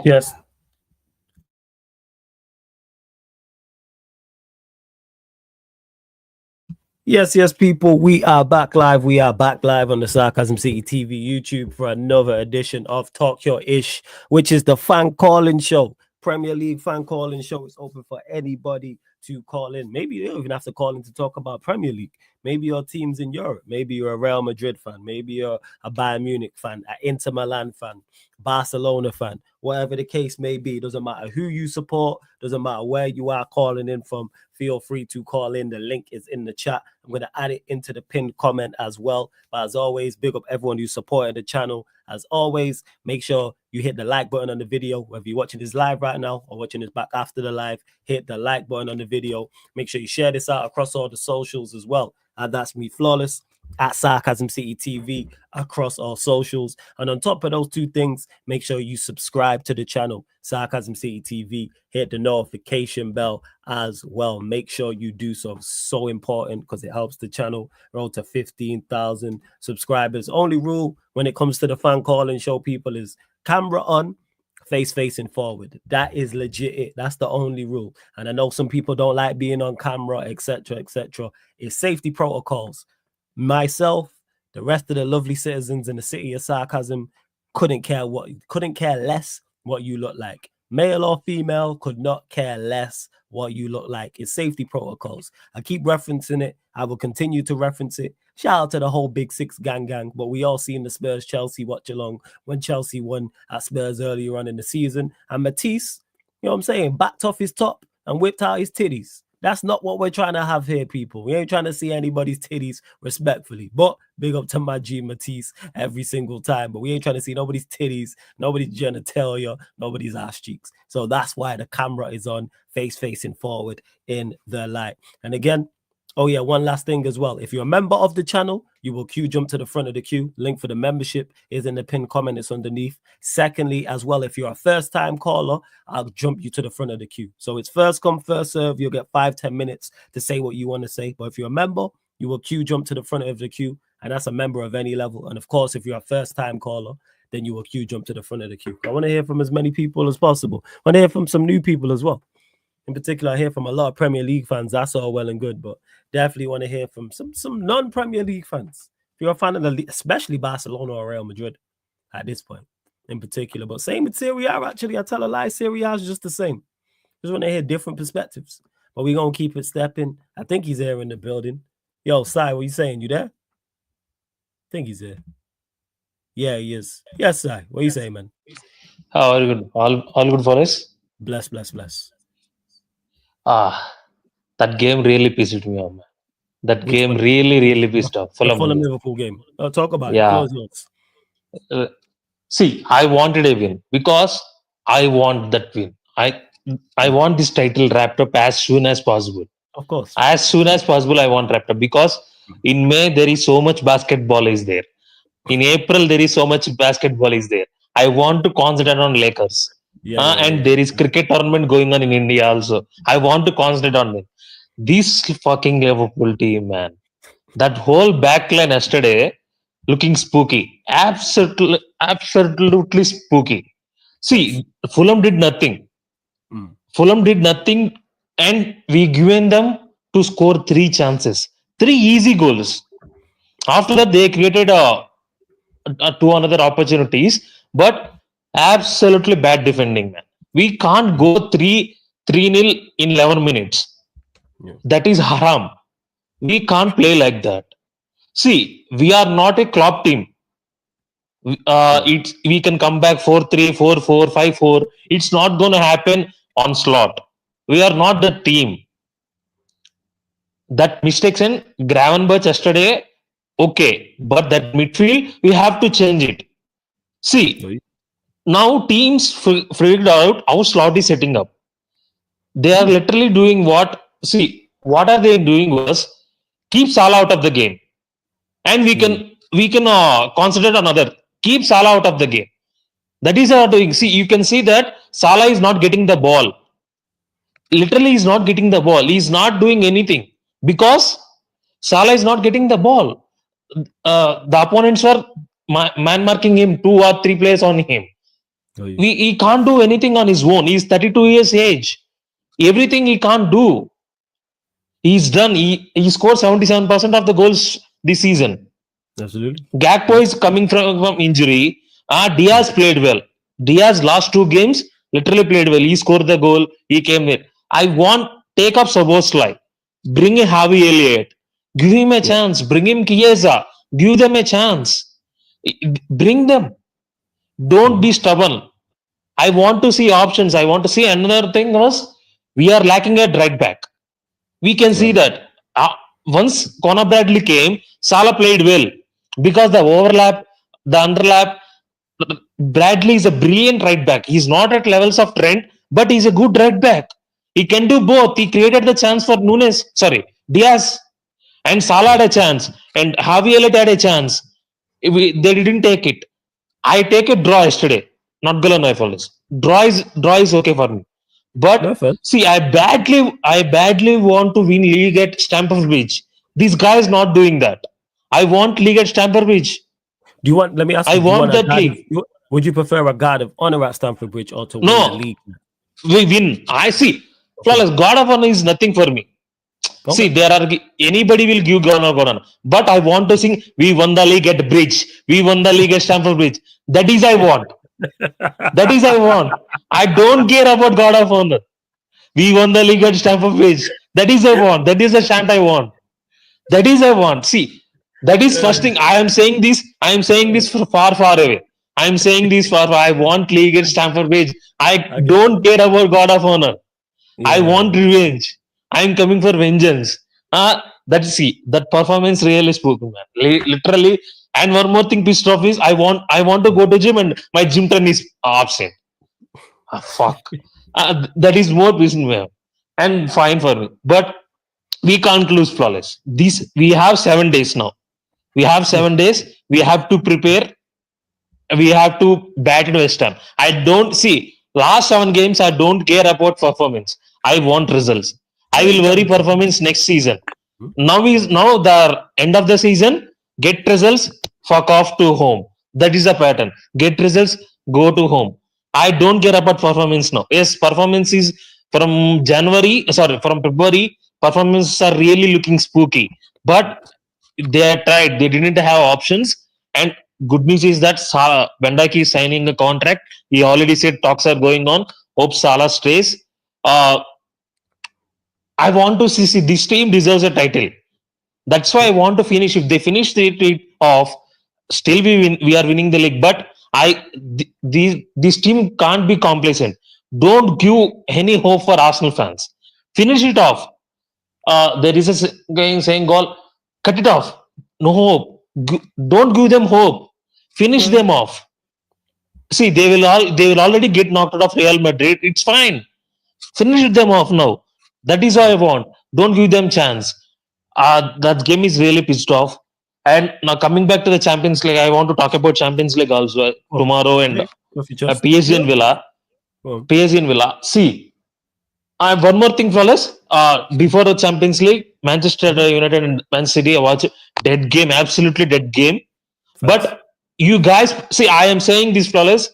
Yes. Yes, people. We are back live. We are back live on the Sarcasm City TV YouTube for another edition of Talk Your Ish, which is the fan calling show. Premier League fan calling show is open for anybody to call in. Maybe you don't even have to call in to talk about Premier League. Maybe your team's in Europe. Maybe you're a Real Madrid fan. Maybe you're a Bayern Munich fan, an Inter Milan fan, Barcelona fan. Whatever the case may be, doesn't matter who you support, doesn't matter where you are calling in from. Feel free to call in. The link is in the chat. I'm going to add it into the pinned comment as well. But as always, big up everyone who's supporting the channel. As always, make sure you hit the like button on the video. Whether you're watching this live right now or watching this back after the live, hit the like button on the video. Make sure you share this out across all the socials as well. And that's me, Flawless, at Sarcasm City TV across all socials. And on top of those two things, make sure you subscribe to the channel, Sarcasm City TV. Hit the notification bell as well. Make sure you do so. So important because it helps the channel roll to 15,000 subscribers. Only rule when it comes to the fan calling show, people, is camera on, face facing forward. That is legit. That's the only rule. And I know some people don't like being on camera, etc., etc. It's safety protocols. Myself, the rest of the lovely citizens in the city of Sarcasm couldn't care less what you look like. Male or female, could not care less what you look like. It's safety protocols. I keep referencing it. I will continue to reference it. Shout out to the whole Big Six gang. But we all seen the Spurs Chelsea watch along when Chelsea won at Spurs earlier on in the season. And Matisse, you know what I'm saying, backed off his top and whipped out his titties. That's not what we're trying to have here, people. We ain't trying to see anybody's titties respectfully. But big up to my G Matisse every single time. But we ain't trying to see nobody's titties, nobody's genitalia, nobody's ass cheeks. So that's why the camera is on, face facing forward in the light. And again, oh yeah, one last thing as well. If you're a member of the channel, you will queue jump to the front of the queue. Link for the membership is in the pinned comment. It's underneath. Secondly, as well, if you're a first-time caller, I'll jump you to the front of the queue. So it's first come, first serve. You'll get 5-10 minutes to say what you want to say. But if you're a member, you will queue jump to the front of the queue. And that's a member of any level. And of course, if you're a first-time caller, then you will queue jump to the front of the queue. I want to hear from as many people as possible. I want to hear from some new people as well. In particular, I hear from a lot of Premier League fans. That's all well and good, but definitely want to hear from some non-Premier League fans. If you're a fan of the league, especially Barcelona or Real Madrid at this point in particular. But same with Serie A, actually. I tell a lie, Serie A is just the same. Just want to hear different perspectives. But we're going to keep it stepping. I think he's there in the building. Yo, Sai, what you saying? You there? I think he's there. Yeah, he is. Yes, Sai. What you saying, man? How are you good? All good for us? Bless. That game really pissed me off, man. That Which game one? really pissed off. The Fulham. Fulham Liverpool game. Talk about it. Yeah. Close yours. See, I wanted a win because I want that win. I want this title wrapped up as soon as possible. Of course. As soon as possible, I want wrapped up because in May there is so much basketball is there. In April there is so much basketball is there. I want to concentrate on Lakers. And there is cricket tournament going on in India also. I want to concentrate on it. This fucking Liverpool team, man. That whole backline yesterday looking spooky. Absolutely spooky. See, Fulham did nothing. Fulham did nothing, and we given them to score 3 chances. 3 easy goals. After that, they created 2 another opportunities, but absolutely bad defending, man. We can't go 3-0 in 11 minutes. That is haram. We can't play like that. See, we are not a club team. We can come back 4-3, 4-4, 5-4. It's not going to happen on slot. We are not the team. That mistakes in Gravenberch yesterday, okay, but that midfield we have to change it. See, now teams figured out how slot is setting up. They are literally doing what? See, what are they doing was keep Salah out of the game, and we can concentrate on other. Keep Salah out of the game. That is our doing. See, you can see that Salah is not getting the ball. Literally, he's not getting the ball. He's not doing anything because Salah is not getting the ball. The opponents were man marking him, 2 or 3 players on him. Oh, yeah. He can't do anything on his own. He's 32 years age. Everything he can't do, he's done. He scored 77% of the goals this season. Absolutely. Gakpo Yeah. is coming from injury. Diaz played well. Diaz last two games literally played well. He scored the goal. He came in. I want take up Soboslai. Bring in Javi Elliott. Give him a Yeah. chance. Bring him Chiesa. Give them a chance. Bring them. Don't Mhm. be stubborn. I want to see options. I want to see another thing was we are lacking at right back. We can see Right. that once Conor Bradley came, Salah played well because the overlap, the underlap. Bradley is a brilliant right back. He's not at levels of Trent, but he's a good right back. He can do both. He created the chance for Diaz, and Salah had a chance, and Javi Elliott had a chance. They didn't take it. I take a draw yesterday. Not gonna know for this. Draw is okay for me. No But offense. see, I badly want to win league at Stamford Bridge. This guy is not doing that. I want league at Stamford Bridge. Do you want? Let me ask I you. Do you want want a that guard of? league. Would you prefer a guard of honor at Stamford Bridge or to win the No, league? we win. I see. Okay. Flawless. God of Honor is nothing for me. See, Okay. there are anybody will give God of Honor, but I want to sing. We won the league at Bridge. We won the league at Stamford Bridge. That is I want. That is I want. I don't care about God of Honor. We won the league at Stamford Bridge. That is I want. That is the chant I want. That is I want. See, that is first thing. I am saying this. I am saying this for far, far away. I am saying this far. I want league at Stamford Bridge. I I get don't care about God of Honor. I yeah. want revenge. I am coming for vengeance. That performance really spoke, man. Literally. And one more thing pissed off is I want to go to gym and my gym turn is absent. Fuck. That is more reason where and fine for me. But we can't lose flawless. This we have 7 days now. We have Yeah. 7 days. We have to prepare. We have to bat it West Ham. I don't see last 7 games. I don't care about performance. I want results. I Yeah, will worry exactly. performance next season. Mhm. Now the end of the season. Get results. Fuck off to home. That is the pattern. Get results. Go to home. I don't care about performance now. Yes, performance is from January. Sorry, from February. Performances are really looking spooky. But they tried. They didn't have options. And good news is that Van Dijk is signing a contract. He already said talks are going on. Hope Salah stays. Uh, I want to see this team deserves a title. That's why I want to finish. If they finish it off, still we are winning the league. But this team can't be complacent. Don't give any hope for Arsenal fans. Finish it off. There is a going saying goal. Cut it off. No hope. Don't give them hope. Finish Right. them off. See, they will already get knocked out of Real Madrid. It's fine. Finish them off now. That is all I want. Don't give them chance. That game is really pissed off. And now coming back to the Champions League, I want to talk about Champions League also Oh, tomorrow and yeah. Off your chest. PSG Yeah. and Villa. Well, PSG and Villa. See, one more thing, fellas. Before the Champions League, Manchester United and Man City, I watch dead game, absolutely dead game. facts. But you guys, see, I am saying this, fellas.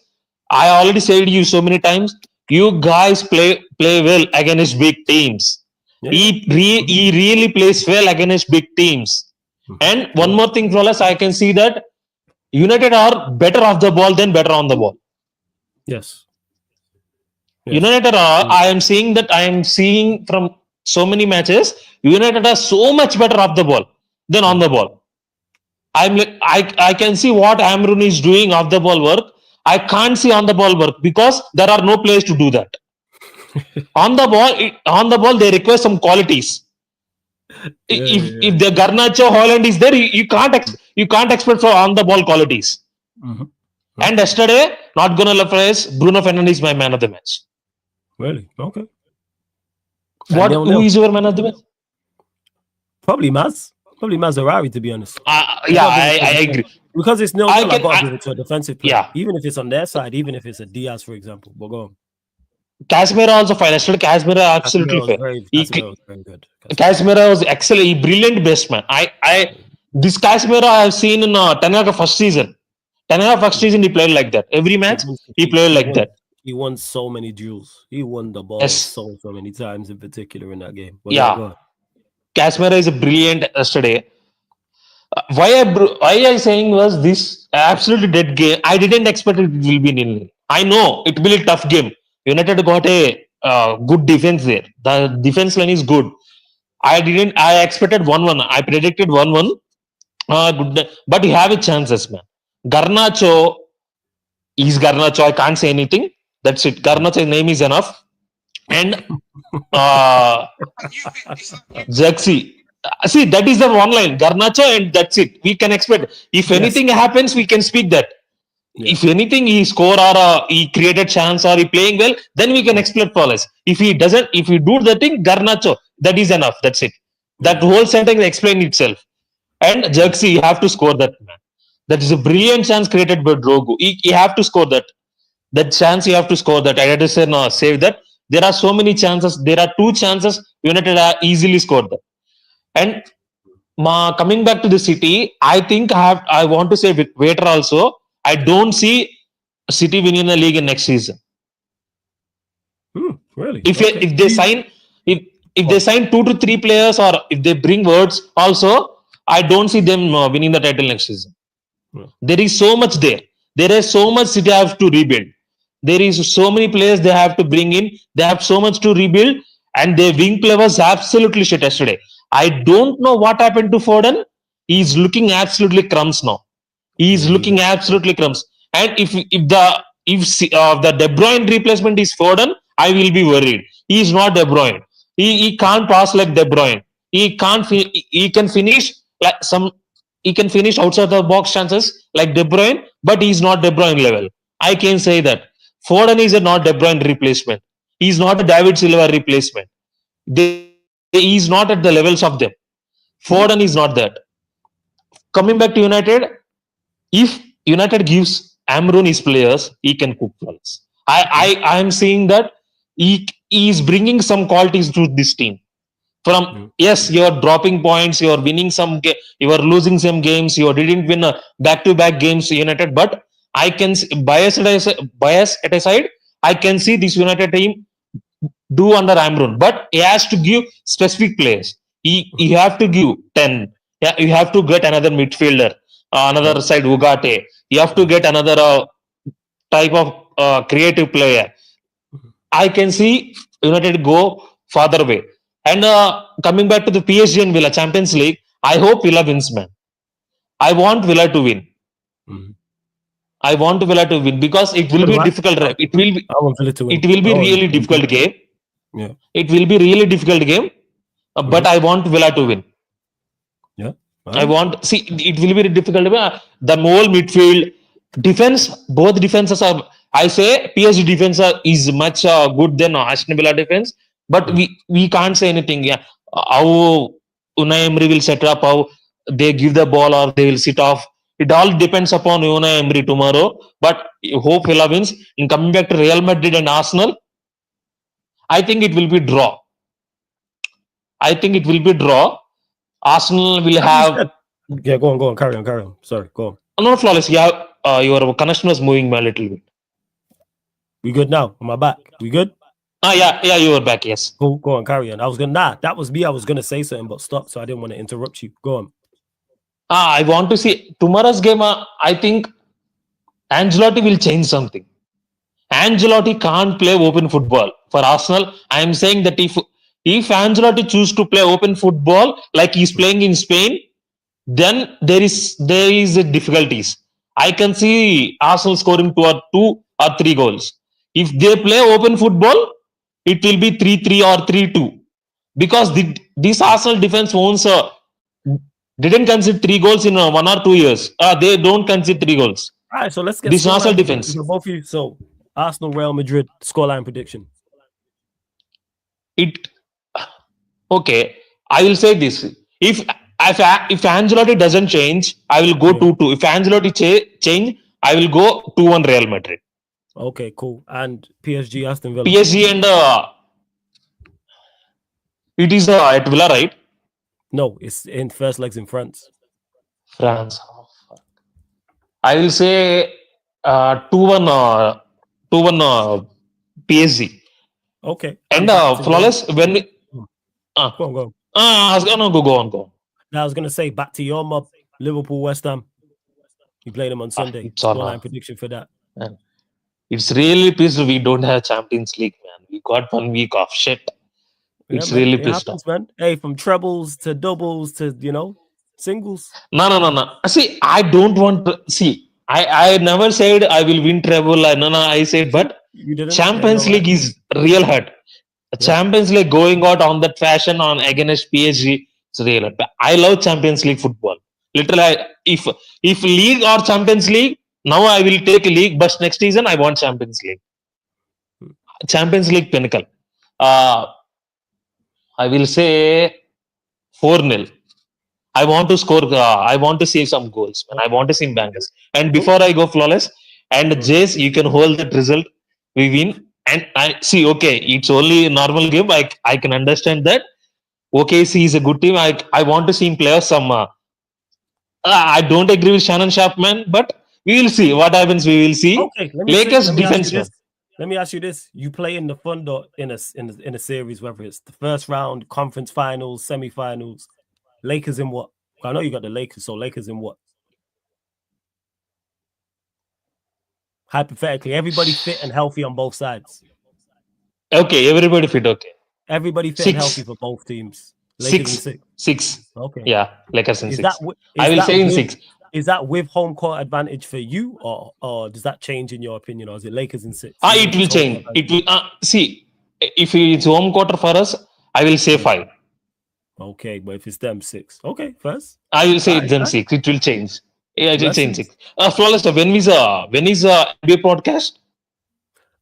I already said to you so many times. You guys play well against big teams. Yeah. He really plays well against big teams. And one Yeah. more thing, fellas, I can see that United are better off the ball than better on the ball. Yes. Yes. United are, I am seeing from so many matches, United are so much better off the ball than on the ball. I can see what Amrun is doing off the ball work. I can't see on the ball work because there are no players to do that. On the ball, they require some qualities. Yeah. If the Garnacho Holland is there, you can't expect for on the ball qualities. Mhm. And yesterday, not gonna lie, Bruno Fernandes is my man of the match. Really? Okay. And Who 0-0. is your man of the match? Probably Maz. Probably Mazarari, to be honest. Yeah, I agree. Because it's 0-0, I I can, got to give it to a defensive player. yeah. Even if it's on their side, even if it's a Diaz, for example. But go on. Casemiro also fine. Yesterday, Casemiro absolutely fair. Casemiro was very good. Casemiro was excellent. He brilliant best man. This Casemiro I have seen in Tanaka first season. 10.5 season he played like that. Every He match won, he played like that. he won so many duels. He won the ball Yes, so many times in particular in that game. But yeah, yeah. go on. Casemiro is a brilliant yesterday. Why I saying was this absolutely dead game. I didn't expect it will be nil. I know it will be a tough game. United got a good defense there. The defense line is good. I didn't. I expected 1-1. I predicted 1-1. Good, but you have a chances, man. Garnacho is Garnacho. I can't say anything. That's it. Garnacho's name is enough. And uh, Jaxi. See, that is the one line. Garnacho, and that's it. We can expect. If Yes. anything happens, we can speak that. Yeah. If anything, he score or he created chance or he playing well, then we can expect flawless. If he doesn't, if he do the thing, Garnacho, that is enough. That's it. That Yeah. whole sentence explain itself. And Jaxi, you have to score that, man. That is a brilliant chance created by Drogu. You have to score that. That chance you have to score that. I had to say no, save that. There are so many chances. There are two chances United are easily scored that. And coming back to the City, I think I want to say with Waiter also. I don't see City winning the league in next season. Really? If Okay. if they sign if they Oh, sign 2 to 3 players or if they bring words also, I don't see them winning the title next season. yeah. There is so much there. There is so much City have to rebuild. There is so many players they have to bring in. They have so much to rebuild, and their wing play was absolutely shit yesterday. I don't know what happened to Foden. He's looking absolutely crumbs now. He's Yeah, he looking looks good. absolutely crumbs. And if the De Bruyne replacement is Foden, I will be worried. He is not De Bruyne. He can't pass like De Bruyne. He can finish like some. He can finish outside the box chances like De Bruyne, but he's not De Bruyne level. I can say that Foden is a not De Bruyne replacement. He's not a David Silva replacement. He's not at the levels of them. Foden is not that. Coming back to United, if United gives Amron his players, he can cook balls. Yeah. I am seeing that he is bringing some qualities to this team. From Yeah. yes, you are dropping points, you are winning you are losing some games, you didn't win back-to-back games United, but I can bias at a side. I can see this United team do under Amron, but he has to give specific players. He have to give 10. Yeah, you have to get another midfielder, Yeah. another side Ugarte. You have to get another type of creative player. I can see United go farther way. And coming back to the PSG and Villa Champions League, I hope Villa wins, man. I want Villa to win. Mhm. I want Villa to win because it So will do be I. difficult. I I want Villa to It win. will I be want really them to difficult win. game. Yeah. It will be really difficult game. But Mhm. I want Villa to win. Yeah. All I right. want see it will be difficult. The whole midfield defense, both defenses are. I say PSG defense is much good than Aston Villa defense, but Mm. we can't say anything. Yeah, how Unai Emery will set up, how they give the ball or they will sit off. It all depends upon Unai Emery tomorrow. But hope Villa wins. In coming back to Real Madrid and Arsenal, I think it will be draw. I think it will be draw. Arsenal will As you have said. Yeah. Go on. Carry on. Carry on. Sorry. Go on. not flawless. Yeah, your connection was moving a little bit. We good now? Am I back? We good? Yeah, you were back. Yes. Go on. Carry on. I was gonna. Nah, that was me. I was gonna say something, but stop. So I didn't want to interrupt you. Go on. I want to see tomorrow's game. I think Ancelotti will change something. Ancelotti can't play open football for Arsenal. I am saying that if Ancelotti choose to play open football like he's playing in Spain, then there is difficulties. I can see Arsenal scoring two or three goals. If they play open football, it will be 3-3 or 3-2 because this Arsenal defense owns didn't concede 3 goals in 1 or 2 years. They don't concede 3 goals. All right. So let's get This Arsenal scoreline predictions defense. for both of you. So Arsenal, Real Madrid scoreline prediction. It okay. I will say this: if Ancelotti doesn't change, I will go Yeah. 2-2. If Ancelotti change, I will go 2-1 Real Madrid. Okay. Cool. And PSG, Aston Villa. PSG and it is at Villa, right? No, it's in first legs in France. France. I will say 2-1, 2-1 PSG. Okay, And and back to your. flawless when we, Hmm, uh, go on, go on. no, go on, go on. Now I was gonna say back to your mob, Liverpool, West Ham. You played them on Sunday. It's on. Scoreline prediction for that. Man. It's really pissed we don't have Champions League, man. We got 1 week off. Shit. Yeah, It's man, really it pissed off. happens, man. Hey, from trebles to doubles to singles. No, no, no, no. See, I don't want to see. I never said I will win treble. No, no. I said, but You didn't? Yeah, you're Champions right. League is real hurt. Yeah. Champions League going out on that fashion on against PSG, it's real hurt. I love Champions League football. Literally, if league or Champions League, now I will take a league, but next season I want Champions League. Hmm. Champions League pinnacle. Uh, I will say 4-0. I want to score. I want to see some goals, and I want to see bangers. And Cool. before I go flawless, and Hmm. Jace, you can hold that result. We win, and I see. Okay, it's only a normal game. I can understand that. OKC is a good team. I want to see him play some. I don't agree with Shannon Sharpman, but we will see what happens. We will see. Okay, let me see. Lakers Let me ask you defense, man. this. Let me ask you this: you play in the Thunder in a series, whether it's the first round, conference finals, semifinals. Lakers in what? I know you got the Lakers, so Lakers in what? Hypothetically, everybody fit and healthy on both sides. Okay, everybody fit. Okay, Everybody fit and healthy 6, for both teams. Lakers in 6. 6. Okay. Yeah, Lakers in Is that 6. I is will that say in with 6. is that with home court advantage for you, or does that change in your opinion, or is it Lakers in 6? You It think will it's home court change. advantage? It will see if it's home quarter for us. I will say 5. Okay, but if it's them 6, okay, first. I will say All it's them right. 6. It will change. Yeah, it will Let's change see. 6. Flawless. When is NBA podcast?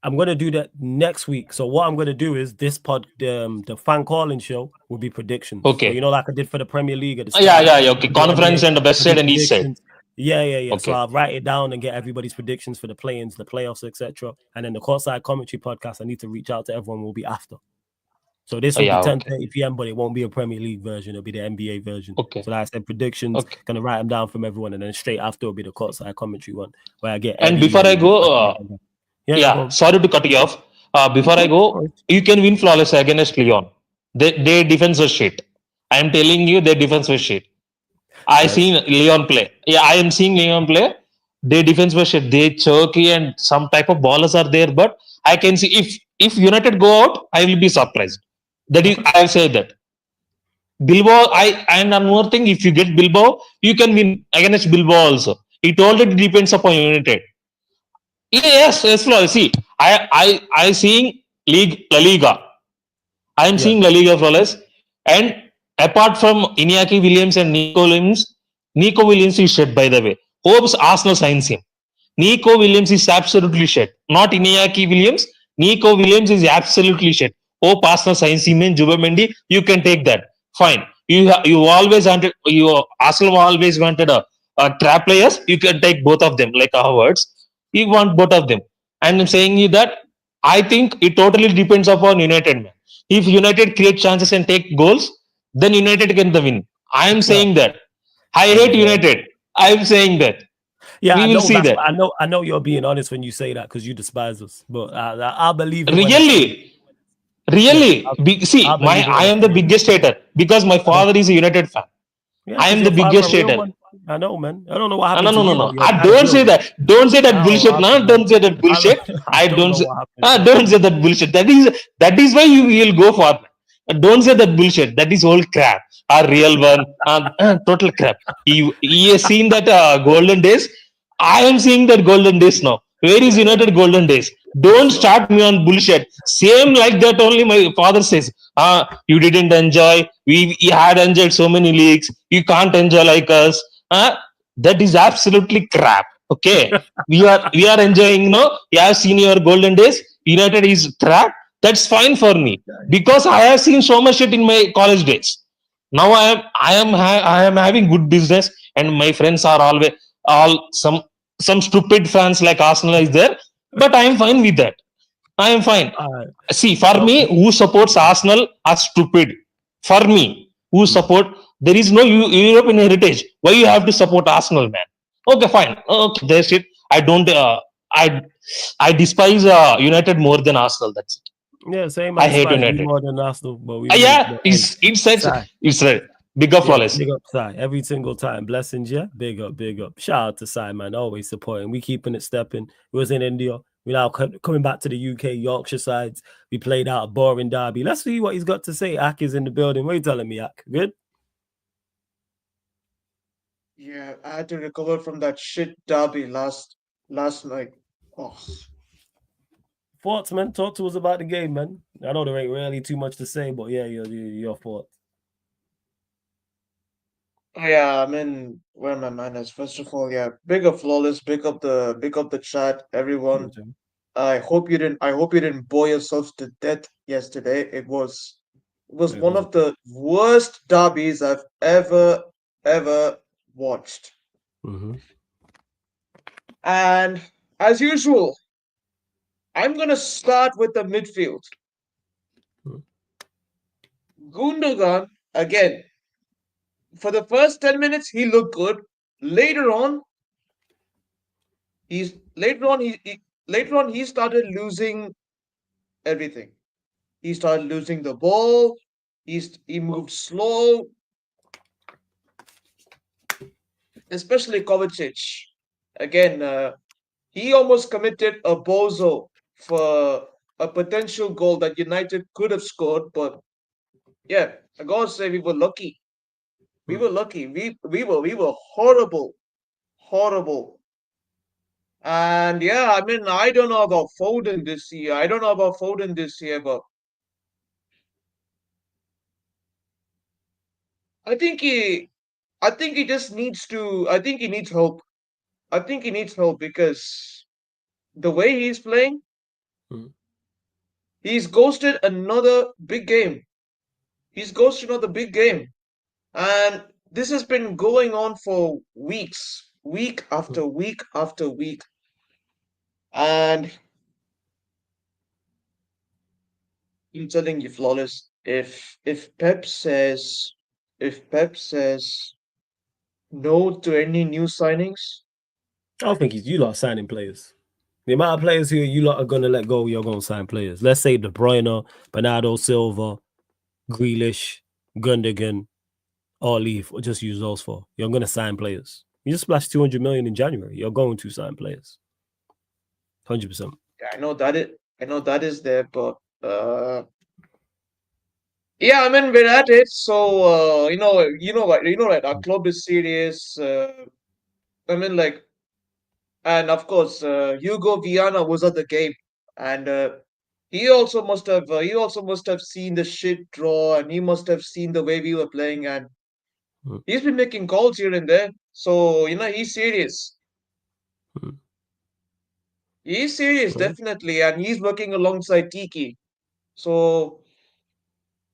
I'm gonna do that next week. So what I'm gonna do is this the fan calling show will be predictions. So Okay. like I did for the Premier League at the Yeah, start. yeah, yeah. Okay. For the Conference NBA, and the best it'll be side and east side. predictions. Yeah. So Okay. I'll write it down and get everybody's predictions for the play-ins, the playoffs, etc. And then the courtside commentary podcast, I need to reach out to everyone. Will be after. So this will Yeah. be Okay. 10:30 p.m., but it won't be a Premier League version. It'll be the NBA version. Okay. So like I said, predictions. Okay. Gonna write them down from everyone, and then straight after will be the courtside commentary one, where I get And Eddie before I go, yeah, go on. sorry to cut you off. Before I go, you can win flawless against Leon. Their defense was shit. I am telling you, their defense was shit. I seen Leon play. Yeah, I am seeing Leon play. Their defense was shit. They choky and some type of ballers are there, but I can see if United go out, I will be surprised. That is, I'll say that. Bilbao, and one more thing, if you get Bilbao, you can win against Bilbao also. It already depends upon United. Yes, Flo. See, I seeing La Liga. I am seeing La Liga flawless. And apart from Iñaki Williams and Nico Williams is shit, by the way. Hopes Arsenal signs him. Nico Williams is absolutely shit. Not Iñaki Williams. Nico Williams is absolutely shit. Hope Arsenal signs him in Jubamendi. You can take that. Fine. You always wanted, Arsenal always wanted a trap players. You can take both of them, like our words. You want both of them. And I'm saying you that I think it totally depends upon United, man. If United create chances and take goals, then United can the win. I am saying that. I hate United. I am saying that. Yeah, we will see that. I know you're being honest when you say that because you despise us, but I'll believe it. Really, see, I am the biggest hater because my father is a United fan. Yeah, I am the biggest hater. I know, man. I don't know what happened. No. Don't say that. Don't say that bullshit. No, don't say that bullshit. I don't say. Don't say that bullshit. That is why you will go for. Don't say that bullshit. That is all crap. A real one. Total crap. He has seen that golden days. I am seeing that golden days now. Where is United golden days? Don't start me on bullshit. Same like that only my father says. You didn't enjoy. We had enjoyed so many leagues. You can't enjoy like us. That is absolutely crap. Okay. we are enjoying, you have seen your golden days. United is crap. That's fine for me. Because I have seen so much shit in my college days. Now I am having good business, and my friends are always some stupid fans like Arsenal is there, but I am fine with that. I am fine. See, for me, who supports Arsenal are stupid. For me, who support, there is no European heritage. Why you have to support Arsenal, man? Okay, fine. Okay, that's it. I don't. I despise United more than Arsenal. That's it. Yeah, same. I I hate despise you United. more than Arsenal, but we lose. Yeah, But hey, it's right. Bigger yeah, flawless. big up Sai every single time. Blessings, yeah. Big up, big up. Shout out to Sai, man. Always supporting. We keeping it stepping. We was in India. We now coming back to the UK, Yorkshire sides. We played out a boring derby. Let's see what he's got to say. Ak is in the building. What are you telling me, Ak? Good? Yeah, I had to recover from that shit derby last night. Oh, Thoughts, man. Talk to us about the game, man. I know there ain't really too much to say, but yeah, your thoughts. yeah, I mean, where are my manners? First of all, yeah, big up flawless, big up the chat, everyone. I hope you didn't bore yourselves to death yesterday. It was one of the worst derbies I've ever watched. Mm-hmm. And as usual, I'm gonna start with the midfield. Gundogan again. For the first 10 minutes, he looked good. Later on, he's later on he started losing everything. He started losing the ball. He moved slow, especially Kovacic. Again, he almost committed a bozo for a potential goal that United could have scored, but yeah, I gotta say we were lucky. We were lucky. We were horrible, horrible. And yeah, I mean, I don't know about Foden this year. I don't know about Foden this year, but I think he, I think he just needs to. I think he needs help. I think he needs help because the way he's playing, he's ghosted another big game. He's ghosted another big game, and this has been going on for weeks, week after week after week. And I'm telling you, flawless. If Pep says no to any new signings, I don't think you lot signing players. The amount of players who you lot are gonna let go, you're gonna sign players. Let's say De Bruyne, Bernardo Silva, Grealish, Gundogan, all leave, or just use those four. You're gonna sign players. You just splashed 200 million in January. You're going to sign players. 100%. I know that is there, but yeah, I mean we're at it. So you know what, our club is serious. I mean like, and of course, Hugo Viana was at the game, and he also must have seen the shit draw, and he must have seen the way we were playing, and Mm. he's been making calls here and there. So he's serious. Mm. He's serious, definitely, and he's working alongside Kiki. So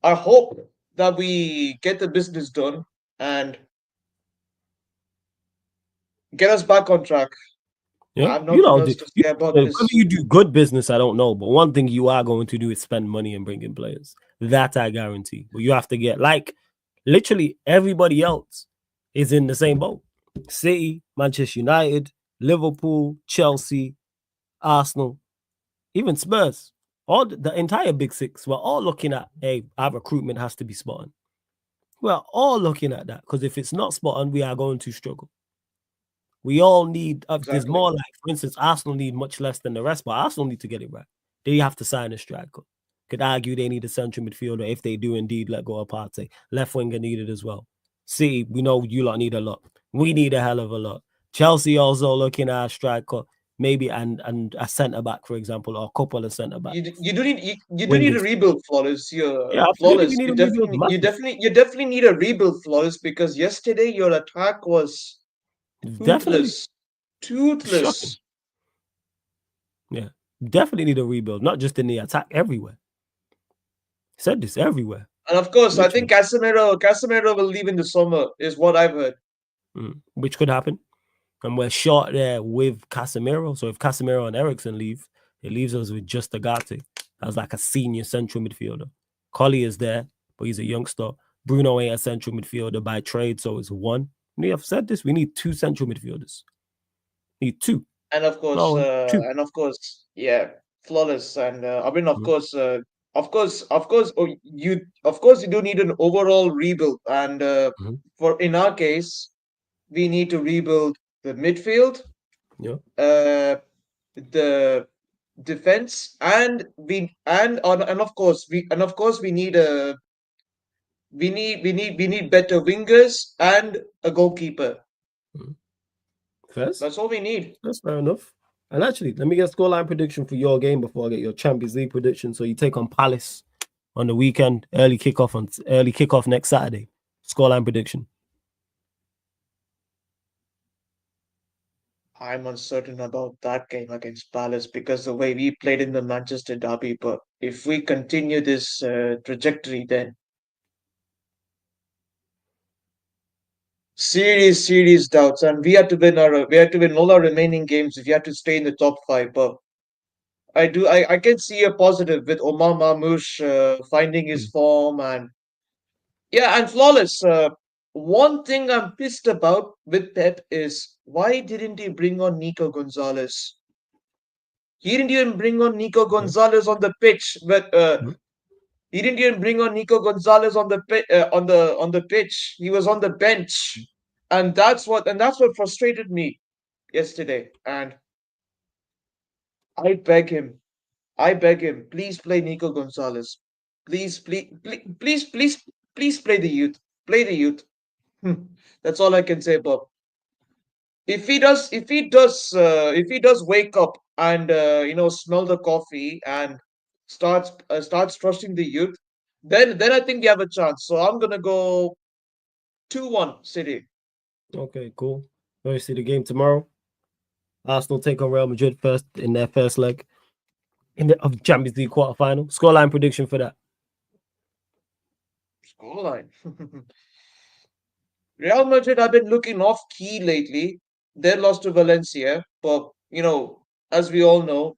I hope that we get the business done and get us back on track. I Yeah, have you nothing know, else to say about whether this. you do good business, I don't know, but one thing you are going to do is spend money and bring in players. That I guarantee. But you have to get like literally everybody else is in the same boat. City, Manchester United, Liverpool, Chelsea, Arsenal, even Spurs. All the entire big six. We're all looking at, hey, our recruitment has to be spot on. We're all looking at that because if it's not spot on, we are going to struggle. We all need, there's Exactly. more like, for instance, Arsenal need much less than the rest, but Arsenal need to get it right. They have to sign a striker. Could argue they need a central midfielder if they do indeed let go of Partey. Left winger needed as well. City, we know you lot need a lot. We need a hell of a lot. Chelsea also looking at a striker, maybe and a centre back, for example, or a couple of centre backs. You do need a Wingers. rebuild, flawless. Yeah, absolutely. We Flawless. need You a rebuild definitely you massive. definitely you definitely need a rebuild, flawless, because yesterday your attack was Definitely. toothless. Shocking. Toothless. Yeah. Definitely need a rebuild, not just in the attack, everywhere. Said this everywhere. And of course, I think Literally. Casemiro will leave in the summer, is what I've heard. Which could happen. And we're short there with Casemiro. So if Casemiro and Ericsson leave, it leaves us with just Agate as like a senior central midfielder. Collie is there, but he's a youngster. Bruno ain't a central midfielder by trade, so it's one. We have said this. We need two central midfielders. Need 2. And of course, No, 2. yeah, flawless. And Mhm. of course, you do need an overall rebuild. And Mhm. for in our case, we need to rebuild the midfield, Yeah. the defense, and of course we need better wingers and a goalkeeper. Mhm. First, That's all we need. that's fair enough. And actually, let me get a scoreline prediction for your game before I get your Champions League prediction. So you take on Palace on the weekend, early kickoff next Saturday. Scoreline prediction. I'm uncertain about that game against Palace because the way we played in the Manchester derby. But if we continue this trajectory, then serious doubts, and we have to win all our remaining games if we have to stay in the top five. But I can see a positive with Omar Mamouche finding his Mm. form, and yeah, and flawless. One thing I'm pissed about with Pep is why didn't he bring on Nico Gonzalez? He didn't even bring on Nico Yeah. Gonzalez on the pitch, but Mhm. he didn't even bring on Nico Gonzalez on on the pitch. He was on the bench, and that's what frustrated me yesterday. And I beg him, please play Nico Gonzalez. Please play the youth. Play the youth. That's all I can say, Bob. If he does wake up and smell the coffee and starts trusting the youth, then I think we have a chance. So I'm gonna go 2-1 City. Okay, cool. Obviously, the game tomorrow. Arsenal take on Real Madrid first in their first leg of Champions League quarterfinal. Scoreline prediction for that. Scoreline. Real Madrid have been looking off key lately. They lost to Valencia, but as we all know,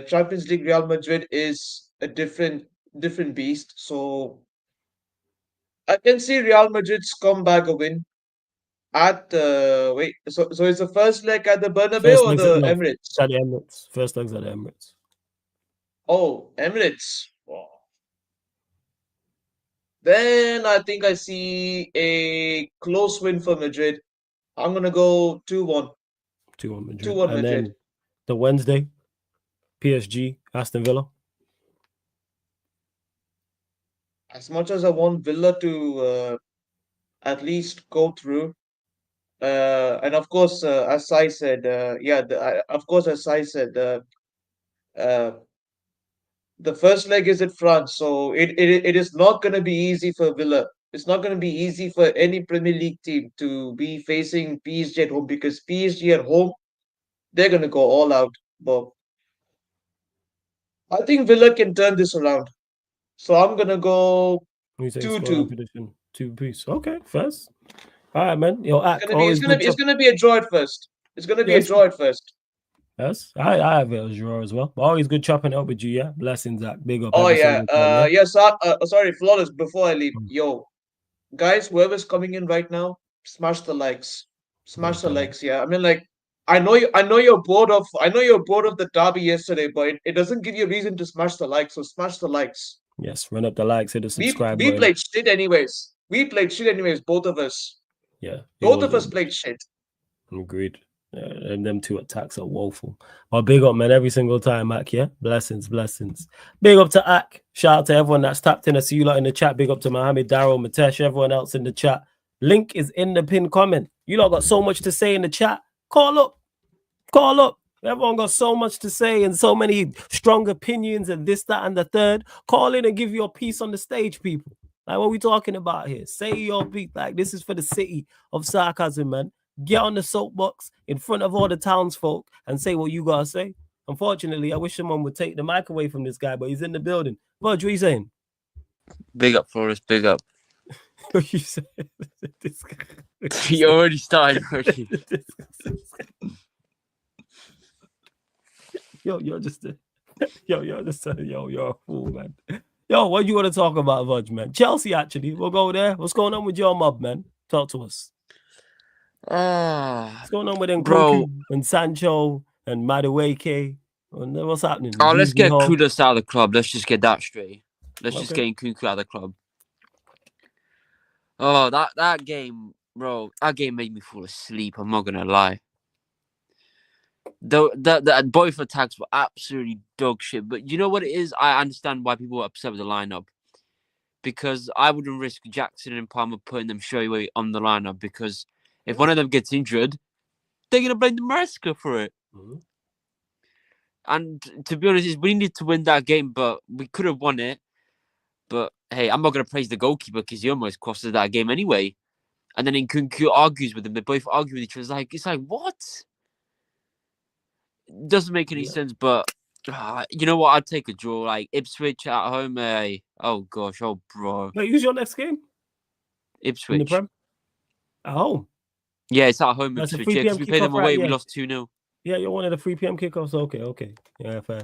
Champions League Real Madrid is a different beast. So I can see Real Madrid's comeback a win at wait. So it's the first leg at the Bernabeu First or legs at the no, Emirates? at the Emirates. First legs at the Emirates. Oh, Emirates. Wow. Then I think I see a close win for Madrid. I'm gonna go 2-1. 2-1 Madrid. 2-1 And Madrid. then the Wednesday, PSG, Aston Villa. As much as I want Villa to at least go through, and of course, as I said, of course, as I said, uh, the first leg is at France, so it is not going to be easy for Villa. It's not going to be easy for any Premier League team to be facing PSG at home because PSG at home, they're going to go all out. But I think Villa can turn this around. So I'm going to go We say scoreline 2-2. prediction, 2 piece. Okay, first. All right, man. Yo, It's Ak, gonna be always good it's job. gonna be a draw at first. It's gonna be a Yes, draw at first. yes. I have it as draw as well. But always good chopping it up with you, yeah. Blessings, Ak. Big up Oh every yeah, single time, yeah. yes. Sorry, flawless. Before I leave, Mm. yo, guys, whoever's coming in right now, smash the likes, Big smash the time. likes. Yeah, I mean, like, I know you're bored of the derby yesterday, but it doesn't give you a reason to smash the likes. So smash the likes. Yes, run up the likes, hit the subscribe We button. played shit anyways. We played shit anyways. Both of us. Yeah, it Both was of us played shit. agreed. And them two attacks are woeful. But big up, man, every single time, Ak, yeah? Blessings, blessings. Big up to Ak. Shout out to everyone that's tapped in. I see you lot in the chat. Big up to Mohammed, Daryl, Matesh, everyone else in the chat. Link is in the pinned comment. You lot got so much to say in the chat. Call up. Call up. Everyone got so much to say and so many strong opinions and this, that, and the third. Call in and give your piece on the stage, people. Like, what we talking about here? Say your beat. Like, this is for the city of sarcasm, man. Get on the soapbox in front of all the townsfolk and say what you gotta say. Unfortunately, I wish someone would take the mic away from this guy, but he's in the building. Budge, what are you saying? Big up, Forrest. Big up. What you saying? This guy- You already started. Already. You're just you're a fool, man. Yo, what you want to talk about, Vudge, man? Chelsea, actually. We'll go there. What's going on with your mob, man? Talk to us. What's going on with Bro. Nkunku and Sancho and Madueke? What's happening? Oh, let's get Home? Kudus out of the club. Let's just get that straight. Let's just Okay. get Nkunku out of the club. Oh, that game, bro. That game made me fall asleep. I'm not gonna lie. The both attacks were absolutely dog shit. But you know what it is? I understand why people are upset with the lineup. Because I wouldn't risk Jackson and Palmer putting them straight away on the lineup. Because if one of them gets injured, they're gonna blame the Maresca for it. Mhm. And to be honest, we needed to win that game, but we could have won it. But hey, I'm not going to praise the goalkeeper because he almost cost us that game anyway. And then Nkunku argues with him. They both argue with each other. It's like what? It doesn't make any sense. But you know what? I'd take a draw. Like Ipswich at home. Oh gosh. Oh bro. Wait, who's your next game? In the Ipswich. Prem? At home. Yeah, it's at home. That's a Ipswich. 3 Yeah, because p.m. we played them kickoff, away. right? We Yeah. lost 2-0. Yeah, you're one of the 3 p.m. kickoffs. Okay. Yeah, fair.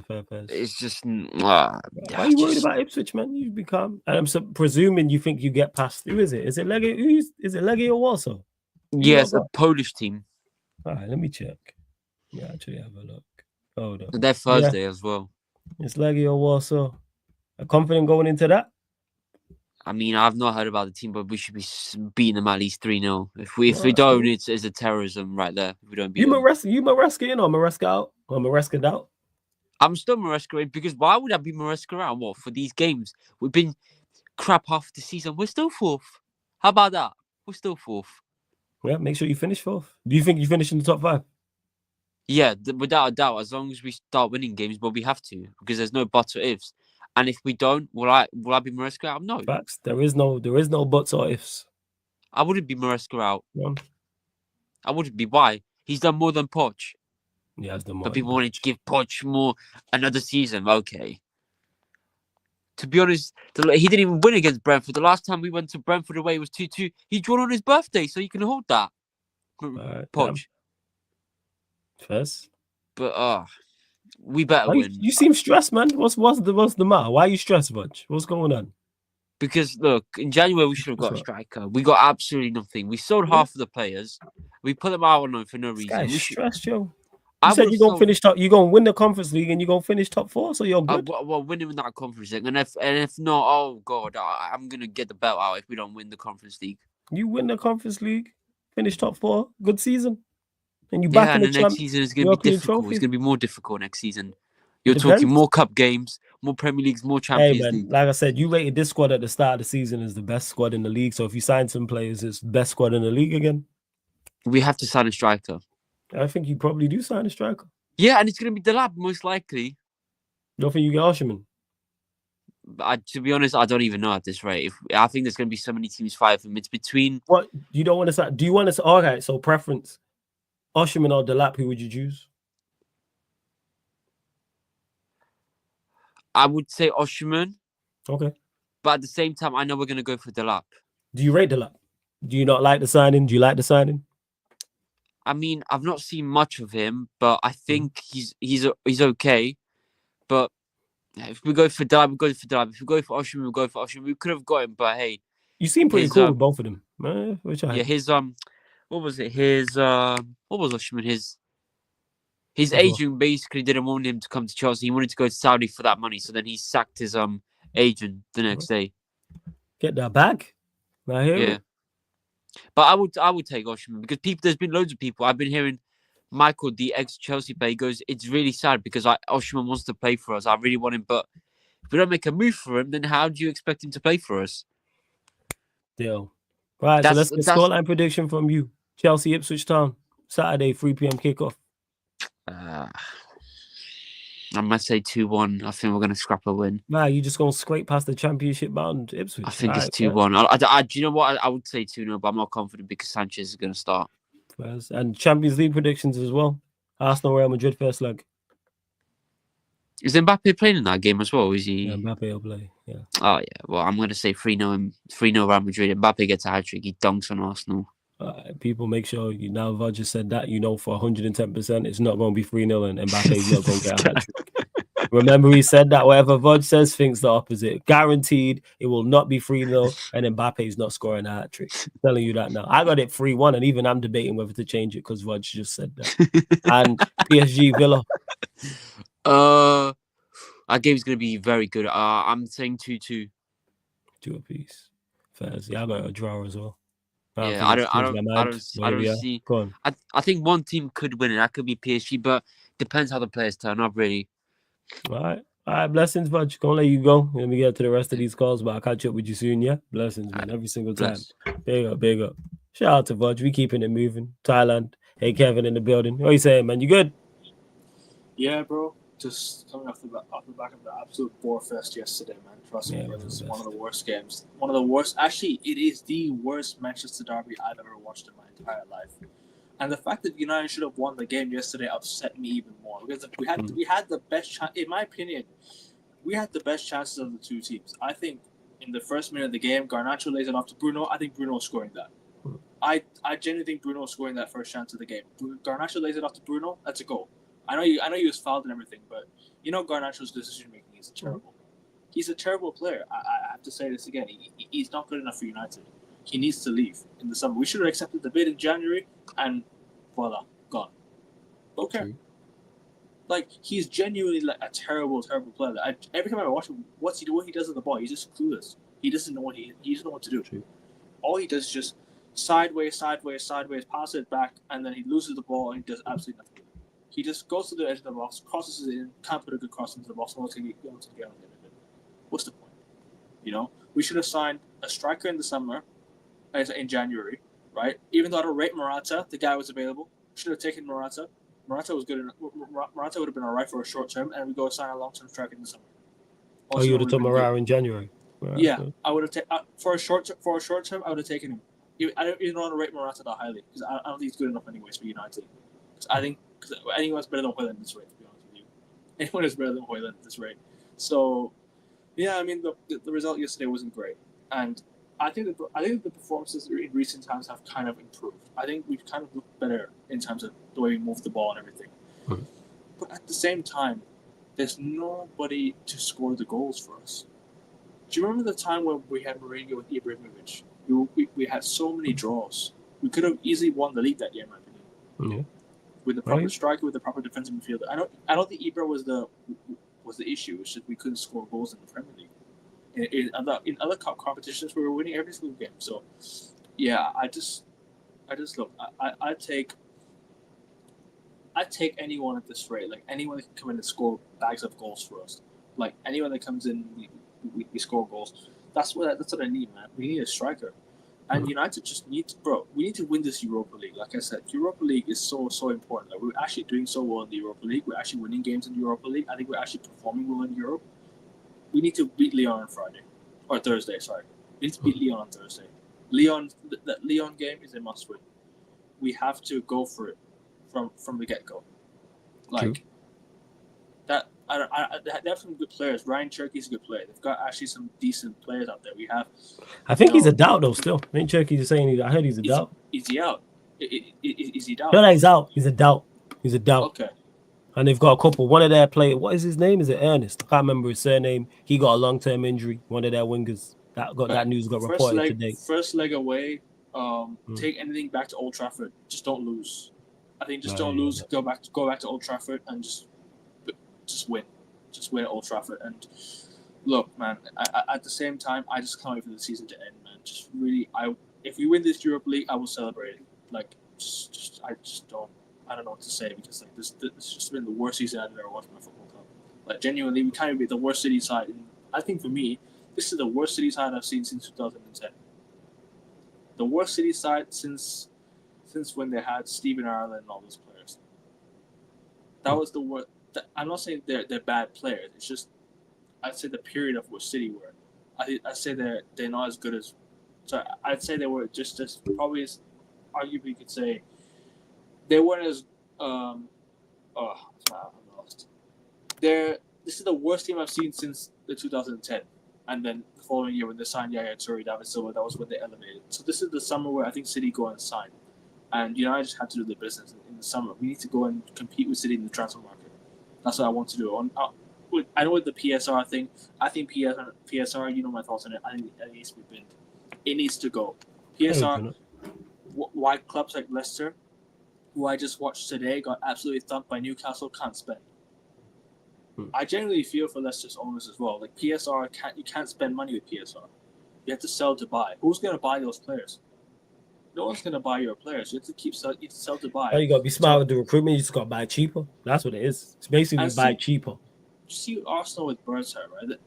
It's just. Why are you worried about Ipswich, man? You be calm. And I'm presuming you think you get past. Who is it? Is it Leggy? Is it Leggy or Warsaw? Yes, a Polish team. All right, let me check. Yeah, actually have a look. Hold on. They're Thursday as well. It's Leggy or Warsaw. Are confident going into that? I mean, I've not heard about the team, but we should be beating them at least 3-0. If we Alright, don't, cool. it's a terrorism right there. If we don't beat You them. Maresca in or Maresca out? Or Maresca out? I'm still Maresca in because why would I be Maresca out? What, for these games? We've been crap half the season. We're still fourth. How about that? We're still fourth. Yeah, make sure you finish fourth. Do you think you finish in the top 5? Yeah, without a doubt. As long as we start winning games, but we have to because there's no buts or ifs. And if we don't, will I be Maresca out? No. Facts. There is no buts or ifs. I wouldn't be Maresca out. Yeah. I wouldn't be. Why? He's done more than Poch. He has done more. But people wanted to give Poch more another season. Okay. To be honest, he didn't even win against Brentford. The last time we went to Brentford away was 2-2. He drawn on his birthday, so you can hold that. Poch. First. But we better win. You seem stressed, man. What's the matter? Why are you stressed, Bunch? What's going on? Because look, in January we should have got a striker. We got absolutely nothing. We sold half of the players. We put them out on loan for no reason. This guy's stressed, yo. You said you're gonna finish top. You're gonna win the Conference League and you're gonna finish top 4, so you're good. Well, winning that Conference League, and if not, oh god, I'm gonna get the belt out if we don't win the Conference League. You win the Conference League, finish top 4, good season, and you back in the next season is gonna be difficult. Trophy. It's gonna be more difficult next season. You're talking more cup games, more Premier Leagues, more Champions League. Like I said, you rated this squad at the start of the season as the best squad in the league. So if you sign some players, it's the best squad in the league again. We have to sign a striker. I think you probably do sign a striker. Yeah, and it's going to be Delap most likely. You don't think you get Osherman? To be honest, I don't even know at this rate. I think there's going to be so many teams fighting for him. It's between. What you don't want to say? Do you want to say? Okay, so preference: Osherman or Delap? Who would you choose? I would say Osherman. Okay. But at the same time, I know we're going to go for Delap. Do you rate Delap? Do you not like the signing? Do you like the signing? I mean, I've not seen much of him, but I think he's okay. But if we go for Delap, we go for Delap. If we go for Osherman, we go for Osherman. We could have got him, but hey, you seem pretty cool with both of them. What was it? What was Osherman? His agent basically didn't want him to come to Chelsea. He wanted to go to Saudi for that money. So then he sacked his agent the next day. Get that back. I hear it. But I would take Osherman because there's been loads of people. I've been hearing Michael, the ex-Chelsea player, goes, it's really sad because Osherman wants to play for us. I really want him, but if we don't make a move for him, then how do you expect him to play for us? Deal. Right, so let's get scoreline prediction from you. Chelsea Ipswich Town, Saturday, 3 p.m. kickoff. I might say 2-1. I think we're going to scrap a win. Nah, you just going to scrape past the championship bound Ipswich. I think it's 2-1. Do you know what? I would say 2-0, but I'm not confident because Sanchez is going to start. And Champions League predictions as well. Arsenal, Real Madrid first leg. Is Mbappe playing in that game as well? Is he? Yeah, Mbappe will play. Yeah. Oh yeah. Well, I'm going to say 3-0 Real Madrid. Mbappe gets a hat trick. He dunks on Arsenal. People, make sure you now. If I just said that, for 110%, it's not going to be 3-0 and Mbappe's not going to get a hat trick. Remember, he said that whatever Vod says, thinks the opposite. Guaranteed, it will not be 3-0, and Mbappe's not scoring a hat trick. Telling you that now. I got it 3-1, and even I'm debating whether to change it because Vod just said that. And PSG Villa. That game's gonna be very good. I'm saying 2-2. 2 apiece. Fairs. Yeah, I got a draw as well. Yeah, I don't see. Go on. I think one team could win it. That could be PSG, but depends how the players turn up. Really. All right. Blessings, Vod. Gonna let you go. Let me get to the rest of these calls, but I'll catch up with you soon. Yeah, blessings, man. Every single time. Big up. Shout out to Vod. We keeping it moving. Thailand. Hey, Kevin in the building. What you saying, man? You good? Yeah, bro. Just coming off the back of the absolute bore fest yesterday, man. Trust me, it was one of the worst games. One of the worst. Actually, it is the worst Manchester derby I've ever watched in my entire life. And the fact that United should have won the game yesterday upset me even more because we had the best chance. In my opinion, we had the best chances of the two teams. I think in the first minute of the game, Garnacho lays it off to Bruno. I think Bruno is scoring that. I genuinely think Bruno is scoring that first chance of the game. Garnacho lays it off to Bruno. That's a goal. I know he was fouled and everything, but Garnacho's decision making is terrible. He's a terrible player. I have to say this again. He's not good enough for United. He needs to leave in the summer. We should have accepted the bid in January, and voila, gone. Okay. Like, he's genuinely like a terrible, terrible player. Every time I watch him, what he does with the ball, he's just clueless. He doesn't know what to do. True. All he does is just sideways, pass it back, and then he loses the ball and he does absolutely nothing. He just goes to the edge of the box, crosses it in, can't put a good cross into the box, and wants to get on the end of it. What's the point? We should have signed a striker in the summer, in January, right? Even though I don't rate Morata, the guy was available. Should have taken Morata. Morata was good. Morata would have been all right for a short term, and we go sign a long-term striker in the summer. Also, you would have took Morata in January. Yeah, I would have taken for a short term. I would have taken him. I don't even want to rate Morata that highly because I don't think he's good enough anyways for United. I think because anyone's better than Højlund at this rate. To be honest with you, anyone is better than Højlund at this rate. So, yeah, I mean the result yesterday wasn't great, and I think the performances in recent times have kind of improved. I think we've kind of looked better in terms of the way we move the ball and everything. Mm-hmm. But at the same time, there's nobody to score the goals for us. Do you remember the time when we had Mourinho with Ibrahimovic? We had so many draws. We could have easily won the league that year, in my opinion. Yeah. With the proper striker, with the proper defensive midfielder. I don't think Ibra was the issue. It's just we couldn't score goals in the Premier League. In other cup competitions, we were winning every single game. So, yeah, I just look. I take anyone at this rate. Like anyone that can come in and score bags of goals for us. Like anyone that comes in, we score goals. That's what I need, man. We need a striker. And United just we need to win this Europa League. Like I said, Europa League is so important. Like we're actually doing so well in the Europa League. We're actually winning games in the Europa League. I think we're actually performing well in Europe. We need to beat Lyon on Friday. Or Thursday, sorry. We need to beat Lyon on Thursday. The Lyon game is a must win. We have to go for it from the get-go. Like, True. They have some good players. Ryan Cherky's a good player. They've got actually some decent players out there. We have. I think he's a doubt though. Still, I think Cherky's saying I heard he's a doubt. Is he out? Is he down? No, he's out. He's a doubt. He's a doubt. Okay. And they've got a couple. One of their players. What is his name? Is it Ernest? I can't remember his surname. He got a long-term injury. One of their wingers that news got reported today. First leg away. Take anything back to Old Trafford. Just don't lose. I think don't lose. Go back to Old Trafford and just win. Just win at Old Trafford. And look, man. At the same time, I just can't wait for the season to end, man. Just really, if we win this Europa League, I will celebrate it. Like, I don't know what to say because like this has just been the worst season I've ever watched in my football club. Like genuinely, we kind of be the worst City side. And I think for me, this is the worst City side I've seen since 2010. The worst City side since when they had Steven Ireland and all those players. That was the worst. I'm not saying they're bad players. It's just I'd say the period of what City were. I'd say they're not as good as. So I'd say they were just as probably as arguably you could say. They weren't as I'm lost. This is the worst team I've seen since the 2010, and then the following year when they signed Yaya Toure, David Silva, that was when they elevated. So this is the summer where I think City go and sign, and United just have to do their business in the summer. We need to go and compete with City in the transfer market. That's what I want to do. I know with the PSR thing, I think PSR, you know my thoughts on it. I think it needs to be binned. It needs to go. PSR, why clubs like Leicester, who I just watched today, got absolutely thumped by Newcastle, can't spend. I genuinely feel for Leicester's owners as well. Like PSR, you can't spend money with PSR. You have to sell to buy. Who's going to buy those players? No one's going to buy your players. You have to sell to buy. Oh, you got to be smart with the recruitment. You just got to buy cheaper. That's what it is. It's basically buy cheaper. You see Arsenal with Birdshead, right?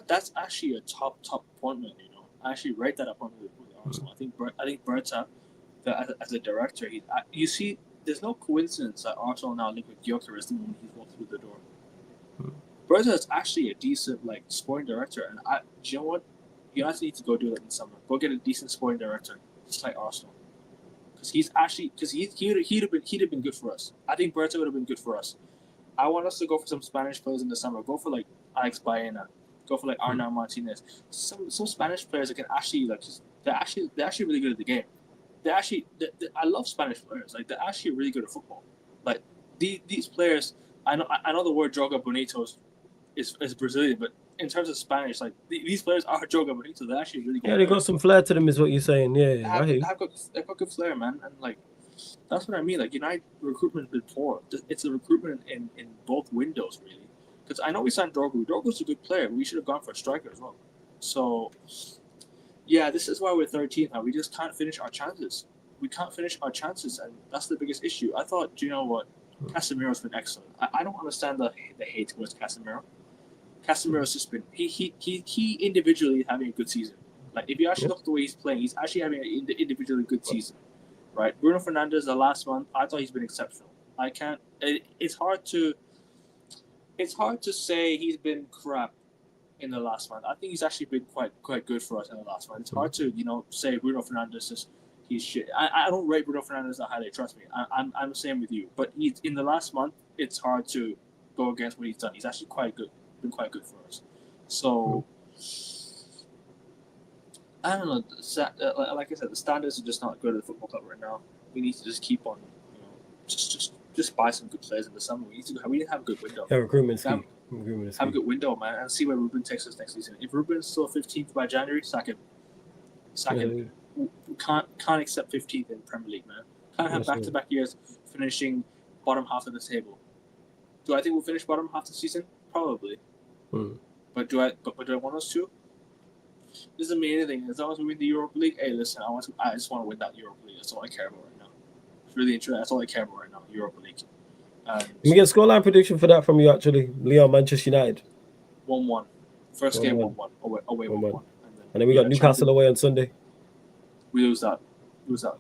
That's actually a top appointment. You know, I actually rate that appointment with Arsenal. I think Birdshead, as a director, you see, there's no coincidence that Arsenal now link with Gyökeres the moment he's walked through the door. Birdshead is actually a decent sporting director, and you know what? United need to go do that in the summer. Go get a decent sporting director, just like Arsenal, because he'd have been good for us. I think Birdshead would have been good for us. I want us to go for some Spanish players in the summer. Go for Alex Baena. Go for Arnau Martinez. Some Spanish players that can actually they're actually really good at the game. I love Spanish players. They're actually really good at football. These players, I know the word Joga Bonito is Brazilian, but in terms of Spanish, these players are Joga Bonito. They're actually really good. Yeah, they got some flair to them, is what you're saying. Yeah, they've got good flair, man, and that's what I mean. United recruitment has been poor. It's the recruitment in both windows, really. Because I know we signed Dorgu. Dorgu's a good player. We should have gone for a striker as well. So, yeah, this is why we're 13th now. We just can't finish our chances. We can't finish our chances, and that's the biggest issue. I thought, do you know what? Casemiro's been excellent. I don't understand the hate towards Casemiro. Casemiro's just been he individually having a good season. If you actually look at the way he's playing, he's actually having an individually good season. Right, Bruno Fernandes, the last month, I thought he's been exceptional. It's hard to say he's been crap in the last month. I think he's actually been quite good for us in the last month. It's hard to say Bruno Fernandes he's shit. I don't rate Bruno Fernandes that highly. Trust me, I'm the same with you. But he's in the last month, it's hard to go against what he's done. He's actually been quite good for us. So. I don't know. Like I said, the standards are just not good at the football club right now. We need to just keep on, just buy some good players in the summer. We need to have a good window. Yeah, recruitment's key. Have a good window, man, and see where Ruben takes us next season. If Ruben's still 15th by January, sack him. We can't accept 15th in Premier League, man. Can't have back-to-back years finishing bottom half of the table. Do I think we'll finish bottom half of the season? Probably. But do I want us to? This doesn't mean anything. As long as we win the Europa League, hey, listen, I just want to win that Europa League. That's all I care about right now. It's really interesting. That's all I care about right now, Europa League. Let me get a scoreline prediction for that from you, actually. Leon, Manchester United. 1-1. First game, 1-1. Away 1-1. And then we got Newcastle away on Sunday. We lose that.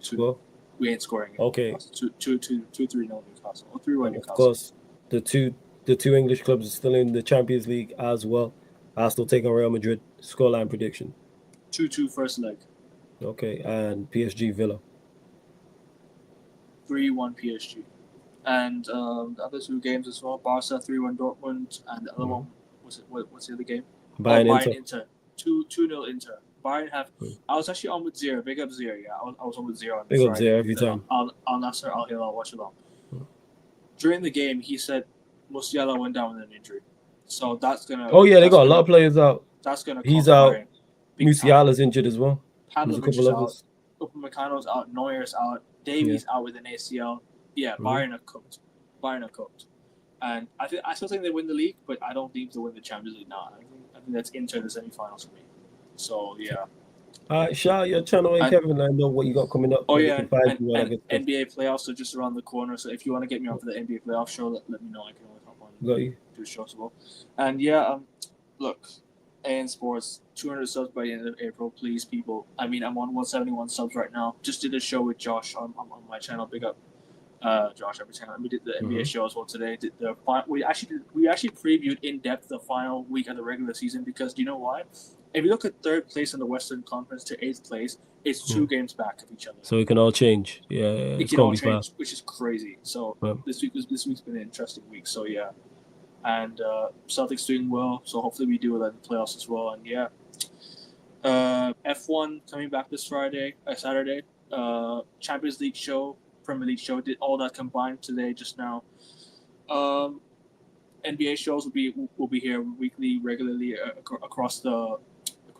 2. We ain't scoring. Okay. 2-3 no Newcastle. Or 3-1 Newcastle. Of course, the two English clubs are still in the Champions League as well. Arsenal take on Real Madrid. Scoreline prediction. 2-2 first leg. Okay, and PSG Villa. 3-1 PSG. And the other two games as well. Barca 3-1 Dortmund, and the other one what's the other game? Bayern Inter. 2-0 Inter. Bayern have. I was actually on with Zero. Big up Zero. Yeah, I was on with Zero. Big up Zero every time. Al Nasser, Al Hilal, watch along. During the game, he said Musiala went down with an injury. So that's gonna. Oh yeah, they got a lot of players out. That's gonna. He's out. Musiala's injured as well. There's a couple of others. Upamecano's out. Neuer's out. Davies out with an ACL. Yeah, Bayern are cooked. And I still think they win the league, but I don't think they'll win the Champions League now. I think that's Inter the semi-finals for me. So yeah. Shout out your channel, Kevin. I know what you got coming up. Oh yeah, and NBA playoffs are just around the corner. So if you want to get me on for the NBA playoff show, let me know. I can always hop on. Got you. Do a show as well. And yeah, look, AN Sports 200 subs by the end of April, please, people. I mean, I'm on 171 subs right now. Just did a show with Josh on my channel. Big up, Josh. Every time we did the NBA show as well today. We actually previewed in depth the final week of the regular season because do you know why? If you look at third place in the Western Conference to 8th place, it's 2 games back of each other. So it can all change. Yeah, it can all change, which is crazy. So this week's been an interesting week. So yeah, and Celtics doing well. So hopefully we do well in the playoffs as well. And yeah, F1 coming back this Saturday. Champions League show, Premier League show, did all that combined today just now. NBA shows will be here weekly, regularly across the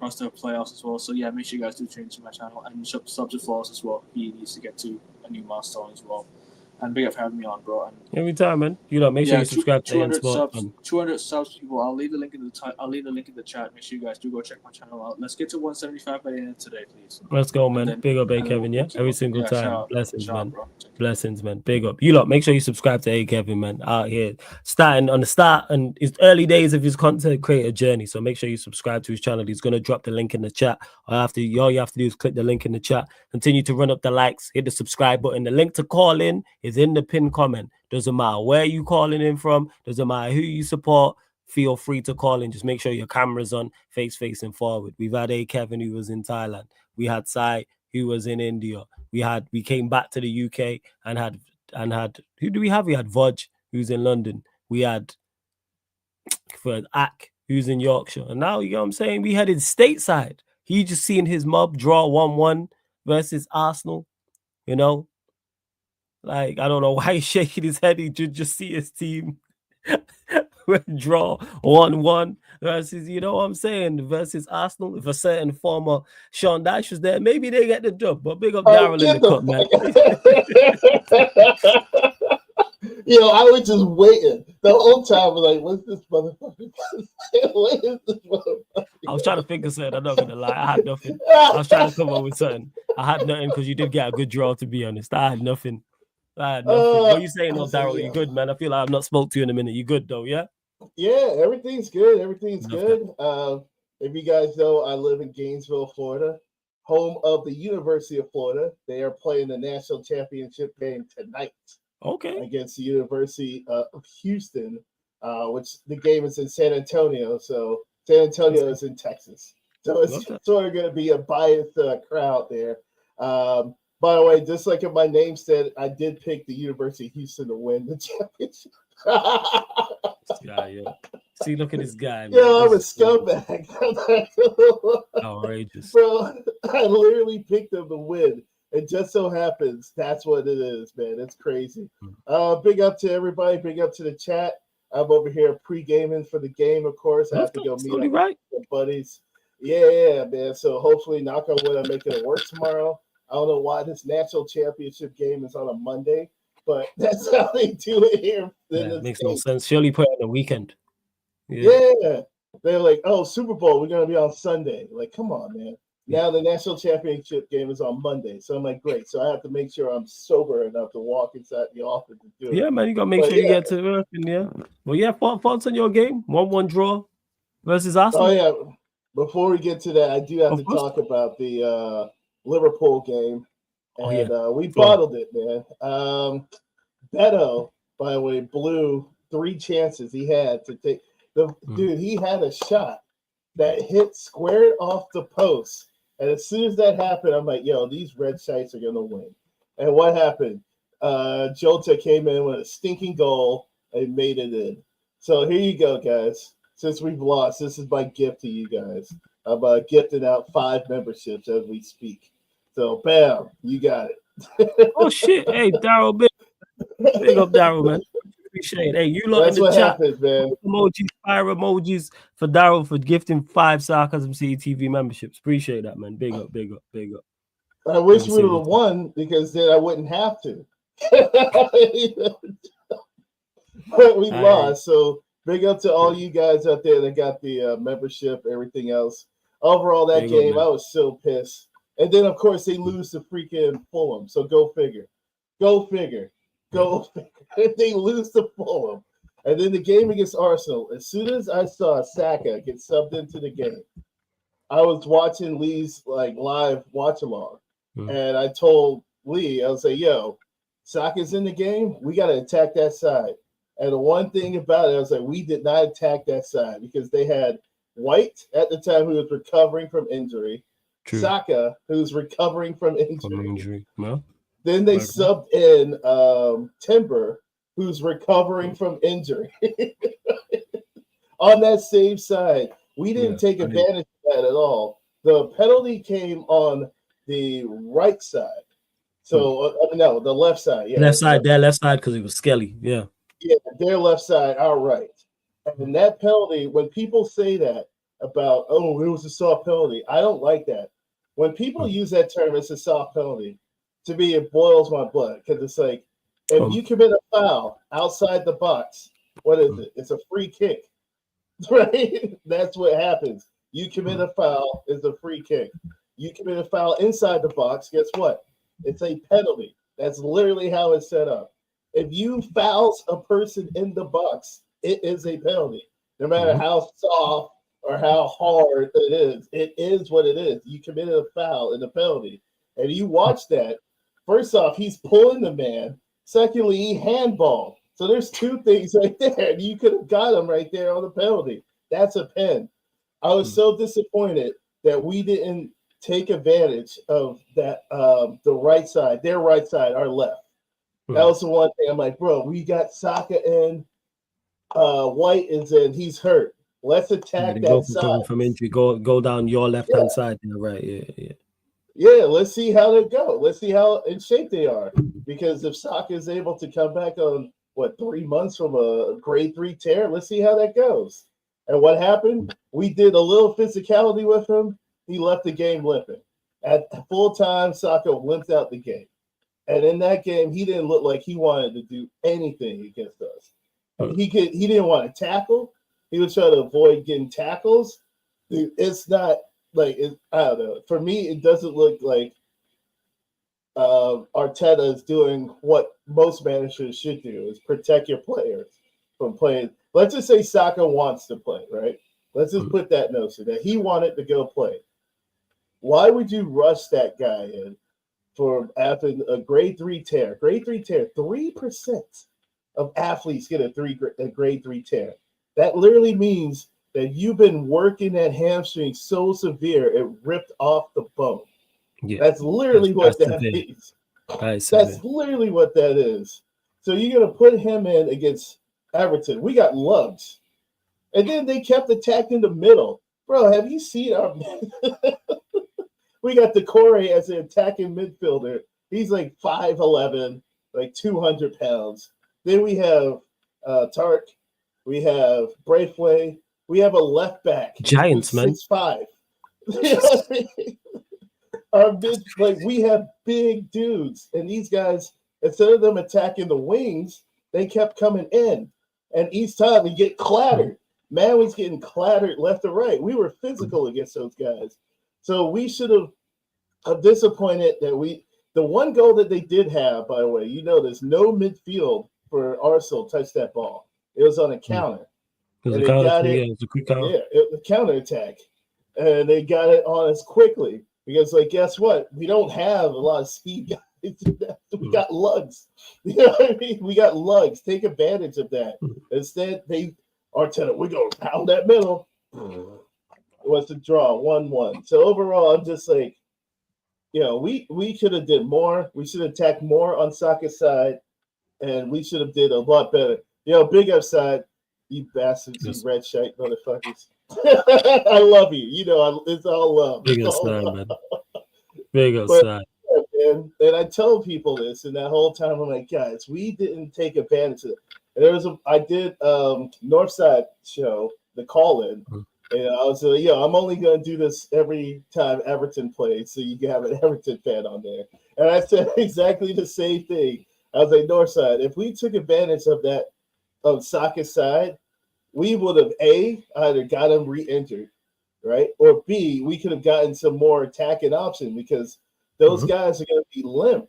playoffs as well. So yeah, make sure you guys do change to my channel and sub to Flawless as well. He needs to get to a new milestone as well. And big up for having me on, bro. And every time, man. Make sure you subscribe to 200 Sport. subs. 200 subs, people. I'll leave the link in the chat. Make sure you guys do go check my channel out. Let's get to 175 by the end of today, please. Let's go, man. Big up, Kevin. Yeah, every single time. Blessings, man. Bro. Blessings, man. Big up. You lot, make sure you subscribe to Kevin, man. Out here, starting on the start and it's early days of his content creator journey. So make sure you subscribe to his channel. He's gonna drop the link in the chat. All you have to do is click the link in the chat. Continue to run up the likes. Hit the subscribe button. The link to call in is in the pinned comment. Doesn't matter where you calling in from. Doesn't matter who you support. Feel free to call in. Just make sure your camera's on, face facing forward. We've had Kevin who was in Thailand. We had Sai who was in India. We came back to the UK and had who do we have? We had Vodge who's in London. We had for Ak who's in Yorkshire. And now you know what I'm saying? We headed stateside. He just seen his mob draw 1-1 versus Arsenal. You know, like I don't know why he's shaking his head. He just see his team draw 1-1 versus, you know what I'm saying, versus Arsenal. If a certain former Sean Dyche was there, maybe they get the job. But big up Daryl in the cup, man. Yo, I was just waiting the whole time. I was like, what's this motherfucker? What is this motherfucker? I was trying to think of something. I'm not gonna lie, I had nothing. I was trying to come up with something. I had nothing because you did get a good draw, to be honest. I had nothing. What are you saying, though, Daryl? You good, man? I feel like I've not spoke to you in a minute. You good, though, yeah? Yeah, everything's good. Everything's good. If you guys know, I live in Gainesville, Florida, home of the University of Florida. They are playing the national championship game tonight. Okay. Against the University of Houston, which the game is in San Antonio. So San Antonio is in Texas. So it's sort of going to be a biased crowd there. By the way, just like in my name said, I did pick the University of Houston to win the championship. This guy, yeah. See, look at this guy. Man. Yeah, I'm a scumbag. Outrageous. Bro, I literally picked them to win. It just so happens that's what it is, man. It's crazy. Big up to everybody. Big up to the chat. I'm over here pre-gaming for the game, of course. I have to go meet up with my buddies. Yeah, man. So hopefully, knock on wood, I'm making it work tomorrow. I don't know why this national championship game is on a Monday, but that's how they do it here. Yeah, it makes no sense. Surely put it on the weekend. Yeah. They're like, oh, Super Bowl, we're going to be on Sunday. Like, come on, man. Now the national championship game is on Monday. So I'm like, great. So I have to make sure I'm sober enough to walk inside the office and do it. Yeah, man, you got to make sure you get to work. Well, yeah, thoughts on your game? 1-1 draw versus Arsenal. Oh, yeah. Before we get to that, I do have to talk about the Liverpool game. And we bottled it, man. Beto, by the way, blew 3 chances he had to take. Dude, he had a shot that hit squared off the post. And as soon as that happened, I'm like, yo, these red shites are going to win. And what happened? Jota came in with a stinking goal and made it in. So here you go, guys. Since we've lost, this is my gift to you guys. I'm gifting out 5 memberships as we speak. So, bam, you got it. Oh, shit. Hey, Daryl, big up, Daryl, man. Appreciate it. Hey, you lot in the chat. Happens, man. Emojis, fire emojis for Daryl for gifting 5 Sarcasm City TV memberships. Appreciate that, man. Big up, big up, big up. I wish we would have won because then I wouldn't have to. But we lost. So big up to all you guys out there that got the membership, everything else. Overall, that game, I was so pissed. And then, of course, they lose to freaking Fulham. So go figure. Go figure. Go figure. They lose to Fulham. And then the game against Arsenal, as soon as I saw Saka get subbed into the game, I was watching Lee's live watch along. And I told Lee, I was like, yo, Saka's in the game. We got to attack that side. And the one thing about it, I was like, we did not attack that side because they had White at the time who was recovering from injury. True. Saka, who's recovering from injury. No. Then they subbed in Timber, who's recovering from injury. On that same side, we didn't take advantage of that at all. The penalty came on the right side. So, no, the left side. Yeah, left side, their left side, because it was Skelly. Yeah. Yeah, their left side, our right. And that penalty, when people say that about, oh, it was a soft penalty, I don't like that. When people use that term, it's a soft penalty. To me, it boils my blood because it's like, if you commit a foul outside the box, what is it? It's a free kick, right? That's what happens. You commit a foul, it's a free kick. You commit a foul inside the box, guess what? It's a penalty. That's literally how it's set up. If you fouls a person in the box, it is a penalty. No matter how soft or how hard it is what it is. You committed a foul in the penalty. And you watch that. First off, he's pulling the man. Secondly, he handballed. So there's two things right there. You could have got him right there on the penalty. That's a pen. I was so disappointed that we didn't take advantage of that, the right side, their right side, our left. That was the one thing. I'm like, bro, we got Saka in, White is in, he's hurt. Let's attack that side. From injury, go down your left-hand side. Right, Yeah, let's see how they go. Let's see how in shape they are. Because if Saka is able to come back on, 3 months from a grade 3 tear, let's see how that goes. And what happened? We did a little physicality with him. He left the game limping. At full time, Saka limped out the game. And in that game, he didn't look like he wanted to do anything against us. He didn't want to tackle. He was trying to avoid getting tackles. It's not like I don't know. For me, it doesn't look like Arteta is doing what most managers should do: is protect your players from playing. Let's just say Saka wants to play, right? Let's just put that notion that he wanted to go play. Why would you rush that guy in for after a grade 3 tear? Grade 3 tear, 3% of athletes get a grade 3 tear. That literally means that you've been working that hamstring so severe it ripped off the bone. Yeah, that's literally what that means. That's literally what that is. So you're gonna put him in against Everton. We got lugs, and then they kept attacking the middle. Bro, have you seen our? We got Decore as an attacking midfielder. He's like 5'11", like 200 pounds. Then we have Tark. We have Braithwaite. We have a left back. Giants, man. 6'5". You know what I mean? Our mid, we have big dudes, and these guys, instead of them attacking the wings, they kept coming in, and each time they get clattered. Man was getting clattered left or right. We were physical against those guys. So we should have. I'm disappointed that the one goal that they did have, by the way, there's no midfield for Arsenal touched that ball. It was on a counter. It was a quick counter. Yeah, it was a counterattack. And they got it on us quickly because, guess what? We don't have a lot of speed guys. We got lugs. You know what I mean? We got lugs. Take advantage of that. Instead, Arteta, we're going to pound that middle. It was a draw, 1-1. So overall, I'm just like, we should have did more. We should have attacked more on Saka's side, and we should have did a lot better. Big upside, you bastards, you red shite motherfuckers. I love you. It's all love. Big upside, man. Big upside. And I told people this, and that whole time I'm like, guys, we didn't take advantage of it. I did Northside show, the call-in. And I was like, I'm only going to do this every time Everton plays, so you can have an Everton fan on there. And I said exactly the same thing. I was like, Northside, if we took advantage of that, of Saka's side, we would have, A, either got him re-injured, right? Or B, we could have gotten some more attacking option because those guys are going to be limp.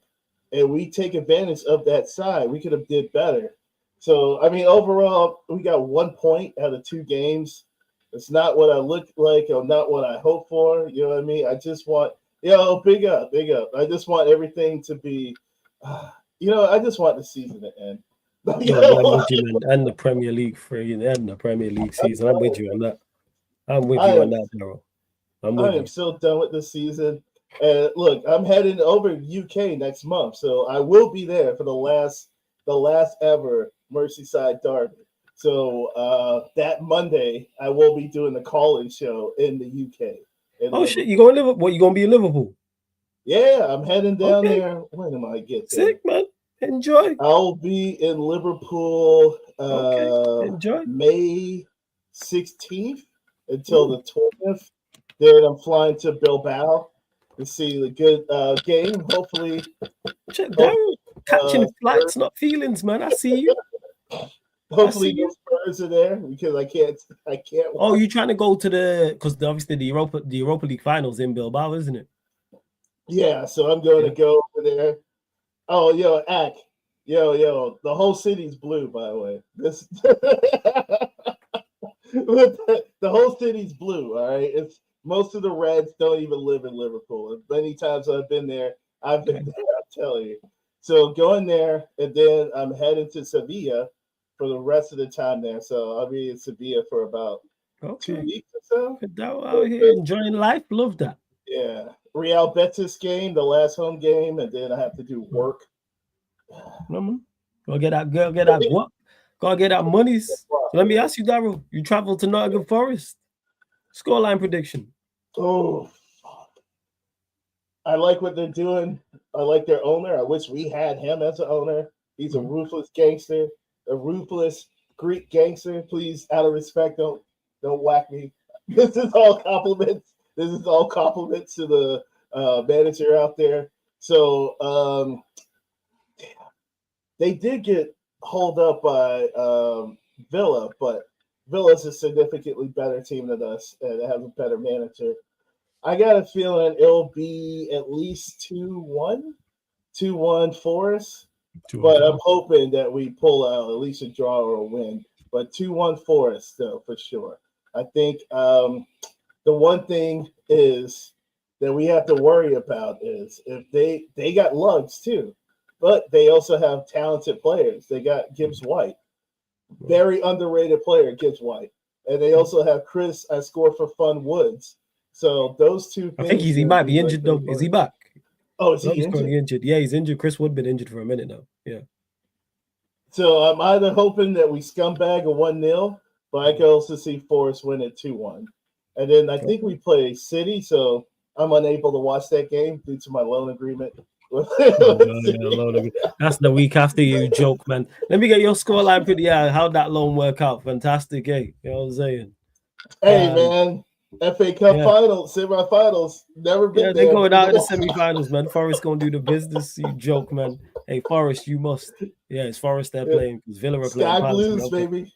And we take advantage of that side. We could have did better. So, I mean, overall, we got 1 point out of 2 games. It's not what I look like or not what I hope for. You know what I mean? I just want, big up. I just want everything to be, I just want the season to end. And the Premier League and the Premier League season. I'm with you on that. I'm with you on that, bro. I am so done with this season. And look, I'm heading over UK next month, so I will be there for the last ever Merseyside derby. So that Monday, I will be doing the call-in show in the UK. Shit! You going to Liverpool? You going to be in Liverpool? Yeah, I'm heading down there. When am I get there? Sick, man. Enjoy. I'll be in Liverpool Enjoy. May 16th until the 20th. Then I'm flying to Bilbao to see the good game. Hopefully, Darryl, catching flights, not feelings, man. I see you. Hopefully, no Spurs are there because I can't. Oh, you trying to go to because obviously the Europa League finals in Bilbao, isn't it? Yeah, so I'm going to go over there. Oh, yo, the whole city's blue, by the way. This the whole city's blue. All right, it's most of the Reds don't even live in Liverpool. Many times I've been there, I've been there. I'm telling you. So going there, and then I'm heading to Sevilla for the rest of the time there. So I'll be in Sevilla for about 2 weeks or so. Out here enjoying life, love that. Yeah, Real Betis game, the last home game, and then I have to do work. Go get that girl, get that guap. Go get that monies. So let me ask you, Darryl. You traveled to Nottingham Forest. Scoreline prediction. Oh, I like what they're doing. I like their owner. I wish we had him as an owner. He's a ruthless gangster, a ruthless Greek gangster. Please, out of respect, don't whack me. This is all compliments. This is all compliments to the manager out there. So they did get hauled up by Villa, but Villa's a significantly better team than us, and it has a better manager. I got a feeling it'll be at least 2-1 Forest. But I'm hoping that we pull out at least a draw or a win. But 2-1 Forest, though, for sure. I think the one thing is that we have to worry about is if they got lugs too, but they also have talented players. They got Gibbs White, very underrated player, Gibbs White, and they also have Chris I score for fun Woods. So those two things. I think he might be injured though. Is he back? Oh, is he injured? Yeah, he's injured. Chris Wood been injured for a minute now. Yeah. So I'm either hoping that we scumbag a 1-0, but I can also see Forest win at 2-1. And then I think we play City, so I'm unable to watch that game due to my loan agreement. That's the week after you joke, man. Let me get your scoreline pretty high. How'd that loan work out? Fantastic, eh? You know what I'm saying? Hey, man. FA Cup finals, semifinals, never been there. They're going out in the semifinals, man. Forest gonna do the business. You joke, man. Hey, Forest, you must. Yeah, it's Forest they're playing because Villa are playing. Sky Blues, baby.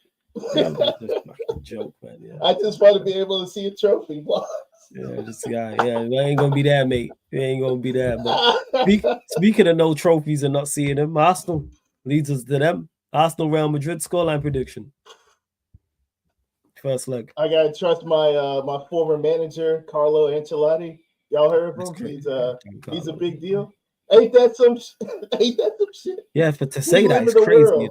Joke, man. Yeah. I just want to be able to see a trophy. Yeah. We ain't gonna be there, mate. We ain't gonna be there. But speaking of no trophies and not seeing them, Arsenal leads us to them. Arsenal Real Madrid scoreline prediction. First leg. I gotta trust my my former manager, Carlo Ancelotti. Y'all heard of him? He's a big deal. Ain't that some shit? Yeah, to say that is crazy.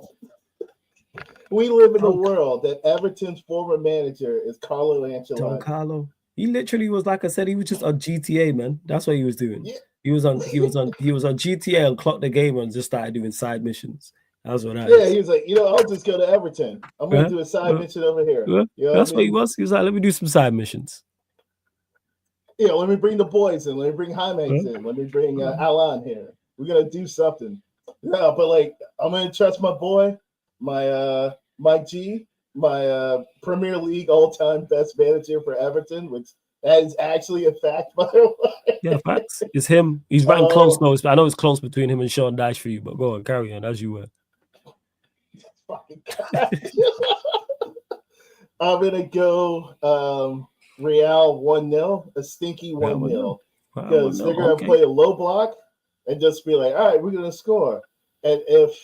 We live in a world that Everton's former manager is Carlo Ancelotti. Don Carlo. He literally was, like I said, he was just on GTA, man. That's what he was doing. Yeah. He was on GTA and clocked the game and just started doing side missions. That's what that is. He was like, I'll just go to Everton. I'm gonna do a side mission over here. That's what he was. He was like, let me do some side missions. Yeah, let me bring the boys in. Let me bring Jaime in. Let me bring Alan here. We're gonna do something. Yeah, but like, I'm gonna trust my boy, my Mike G, my Premier League all-time best manager for Everton, which that is actually a fact, by the way. Yeah, facts. It's him. He's running close now. I know it's close between him and Sean Dyche for you, but go on, carry on as you were. I'm gonna go Real 1-0, a stinky 1-0, because they're gonna play a low block and just be like, all right, we're gonna score. And if,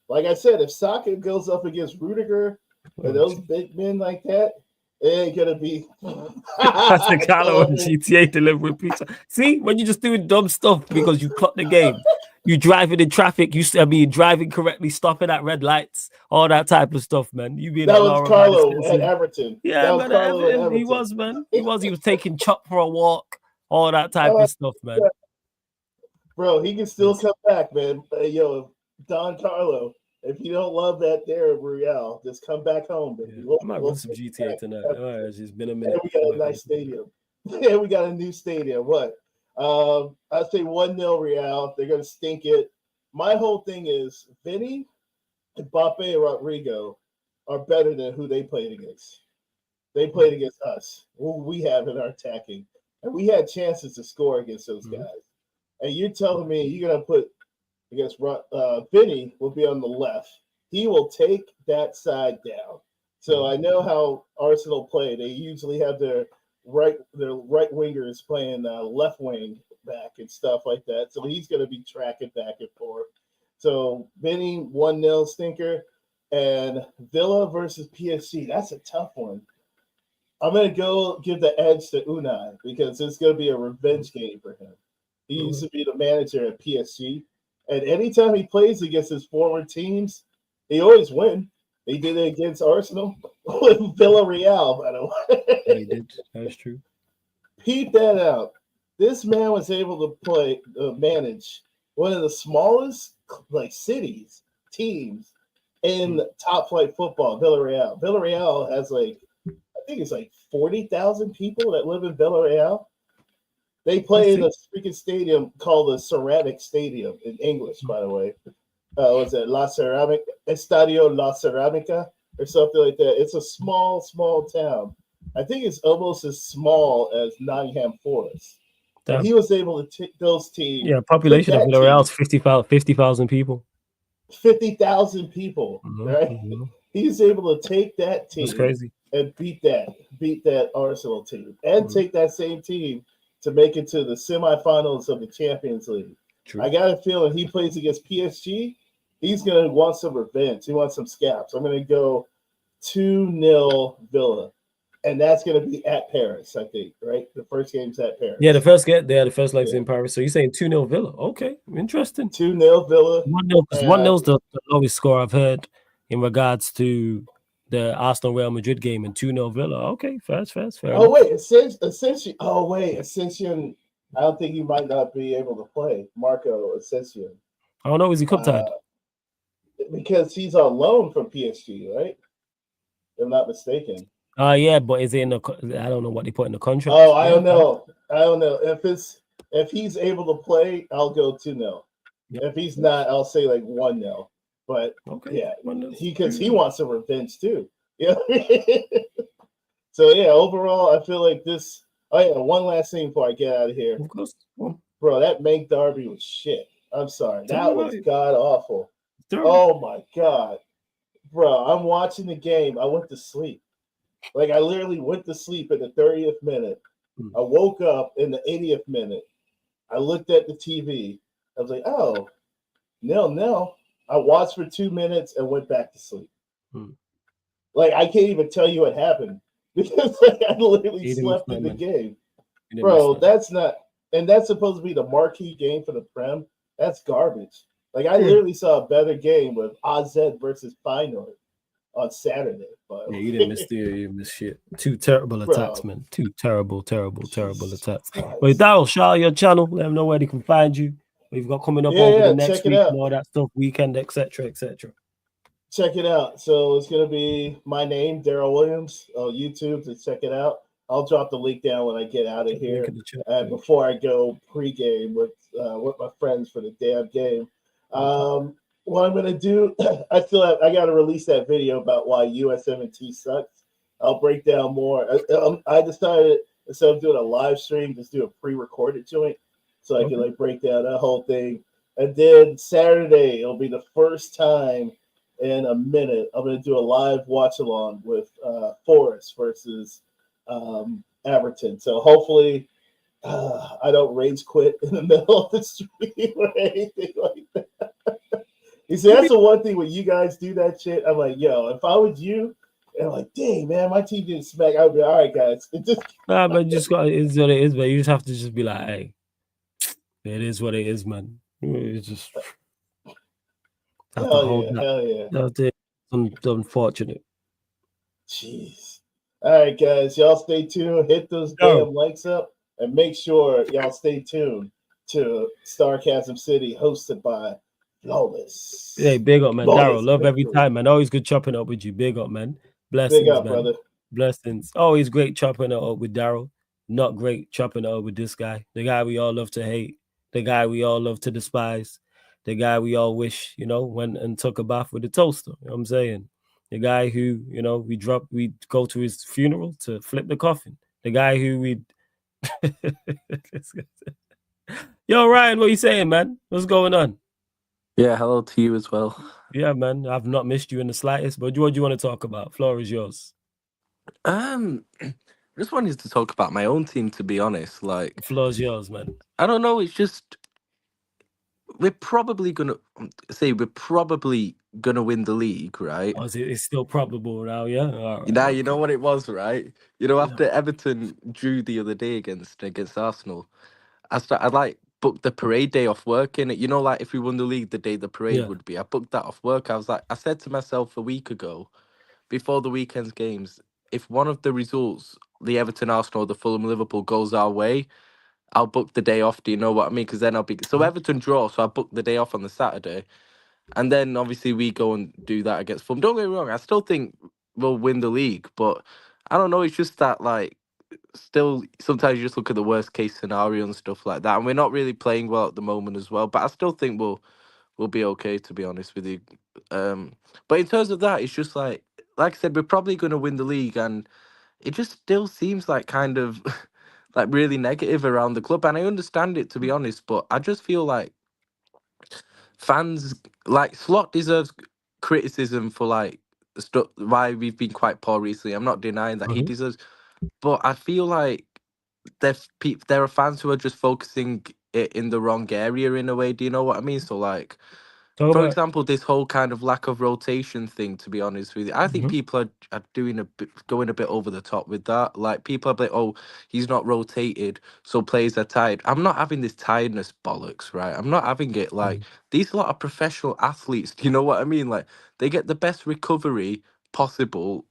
like I said, if Saka goes up against Rudiger and those big men like that, it ain't gonna be. That's the Carlo and GTA delivering pizza. See, when you're just doing dumb stuff because you cut the game, you driving in traffic, driving correctly, stopping at red lights, all that type of stuff, man. You being that was Carlo at Everton. Yeah, man, Everton. He was, man. He was taking Chop for a walk, all that type of stuff, man. Bro, he can still come back, man. Don Carlo. If you don't love that there, Real, just come back home. Yeah. I might run some GTA tonight. All right, it's just been a minute. We got a nice stadium. Yeah, we got a new stadium. What? I'd say 1-0 Real. They're going to stink it. My whole thing is Vinny, Mbappe, and Rodrigo. are better than who they played against. They played against us, who we have in our attacking. And we had chances to score against those guys. And you're telling me you're going to put against Vinny will be on the left. He will take that side down. So I know how Arsenal play. They usually have their right wingers playing left wing back and stuff like that. So he's going to be tracking back and forth. So Vinny 1-0 stinker, and Villa versus PSG. That's a tough one. I'm going to go give the edge to Unai because it's going to be a revenge game for him. He used to be the manager at PSG, and anytime he plays against his former teams, he always wins. He did it against Arsenal with Villarreal, by the way. He did. That's true. Peep that out. This man was able to manage one of the smallest cities, teams in top flight football, Villarreal. Villarreal has I think it's 40,000 people that live in Villarreal. They play in a freaking stadium called the Ceramic Stadium in English, by the way. Was it La Ceramica, Estadio La Ceramica, or something like that? It's a small town. I think it's almost as small as Nottingham Forest. And he was able to take those teams. Yeah, population of Villarreal is 50,000 people. 50,000 people, right? Mm-hmm. He's able to take that team. That's crazy. And beat that Arsenal team, and take that same team to make it to the semifinals of the Champions League. True. I got a feeling he plays against PSG. He's going to want some revenge. He wants some scalps. I'm going to go 2-0 Villa, and that's going to be at Paris, I think, right? The first game's at Paris. Yeah, the first leg's in Paris. So you're saying 2-0 Villa. Okay, interesting. 2-0 Villa. 1-0, because 1-0's the lowest score I've heard in regards to the Arsenal Real Madrid game, and 2-0 Villa. Okay, fair. Oh, wait, Ascension. Ascension. I don't think he might not be able to play. Marco Ascension. I don't know. Is he cup tied? Because he's on loan from PSG, right? If I'm not mistaken. Yeah, but is it in the? I don't know what they put in the contract. Oh, I don't know. If he's able to play, I'll go 2-0. Yep. If he's not, I'll say 1-0. But yeah, because he wants some revenge too. Yeah. So yeah, overall, I feel like this. Oh yeah, one last thing before I get out of here. Of course. Bro, that Mank Derby was shit. I'm sorry, that was god awful. Oh my god, bro! I'm watching the game. I went to sleep. I literally went to sleep in the 30th minute. I woke up in the 80th minute. I looked at the TV. I was like, oh, 0-0. I watched for 2 minutes and went back to sleep. I can't even tell you what happened because I literally slept in the game. Bro, that's not, and that's supposed to be the marquee game for the Prem. That's garbage. I literally saw a better game with AZ versus Feyenoord on Saturday. But yeah, you didn't miss shit. Two terrible attacks, man. Two terrible attacks. But Daryl, shout out your channel. Let them know where they can find you. We've got coming up over the next week and all that stuff, weekend, etc. Check it out. So it's gonna be my name, Daryl Williams, on YouTube. To check it out. I'll drop the link down when I get out of here. Before I go pregame with my friends for the damn game. What I'm gonna do, I got to release that video about why USMNT sucks. I'll break down more. I decided instead of doing a live stream, just do a pre-recorded joint. So I can break down that whole thing. And then Saturday, it'll be the first time in a minute I'm going to do a live watch along with Forest versus Everton. So hopefully I don't rage quit in the middle of the stream or anything like that. You see, that's the one thing when you guys do that shit. I'm like, yo, if I was you, and I'm like, dang, man, my team didn't smack. I would be all right, guys. It just but just got it's what it is. But you just have to just be like, hey. It is what it is, man. It's just hell yeah. That's unfortunate. Jeez. All right, guys, y'all stay tuned. Hit those damn likes up, and make sure y'all stay tuned to Sarcasm City, hosted by Flawless. Hey, big up, man. Daryl, love every time, man. Always good chopping up with you. Big up, man. Blessings, big up, man. Brother. Blessings. Always great chopping it up with Daryl. Not great chopping it up with this guy. The guy we all love to hate. The guy we all love to despise. The guy we all wish, went and took a bath with a toaster. You know what I'm saying? The guy who, we go to his funeral to flip the coffin. The guy who we. Yo, Ryan, what are you saying, man? What's going on? Yeah, hello to you as well. Yeah, man, I've not missed you in the slightest. But what do you want to talk about? Floor is yours. I just wanted to talk about my own team, to be honest. Like, Floor is yours, man. I don't know. It's just we're probably gonna win the league, right? Oh, it's still probable now, yeah. All right, Now okay. you know what it was, right? After Everton drew the other day against Arsenal, I like booked the parade day off work in it. Like if we won the league, the day the parade would be. I booked that off work. I said to myself a week ago, before the weekend's games, if one of the results, the Everton, Arsenal, the Fulham, Liverpool goes our way, I'll book the day off. Do you know what I mean? Because then I'll be Everton draw, so I booked the day off on the Saturday, and then obviously we go and do that against Fulham. Don't get me wrong, I still think we'll win the league, but I don't know. It's just that like still sometimes you just look at the worst case scenario and stuff like that, and we're not really playing well at the moment as well. But I still think we'll be okay, to be honest with you. But in terms of that, it's just like I said, we're probably going to win the league, and it just still seems like kind of like really negative around the club. And I understand it, to be honest, but I just feel like fans like Slot deserves criticism for like stuff why we've been quite poor recently. I'm not denying that he deserves, but I feel like there are fans who are just focusing it in the wrong area in a way. Do you know what I mean? So like, for example, this whole kind of lack of rotation thing, to be honest with you, I think people are going a bit over the top with that. Like, people are like, oh, he's not rotated, so players are tired. I'm not having this tiredness bollocks, right? I'm not having it. Like, these lot of professional athletes, do you know what I mean? Like, they get the best recovery possible,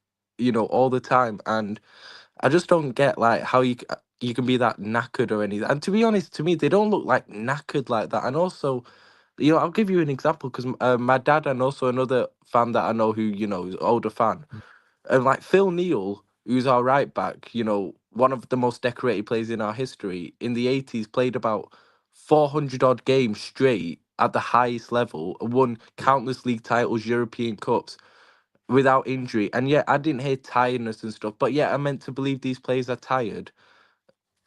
all the time. And I just don't get, like, how you can be that knackered or anything. And to be honest, to me, they don't look like knackered like that. And also, I'll give you an example because my dad and also another fan that I know who, is an older fan, and like Phil Neal, who's our right back, one of the most decorated players in our history, in the 80s, played about 400 odd games straight at the highest level, won countless league titles, European Cups without injury. And yet I didn't hear tiredness and stuff, but yet I'm meant to believe these players are tired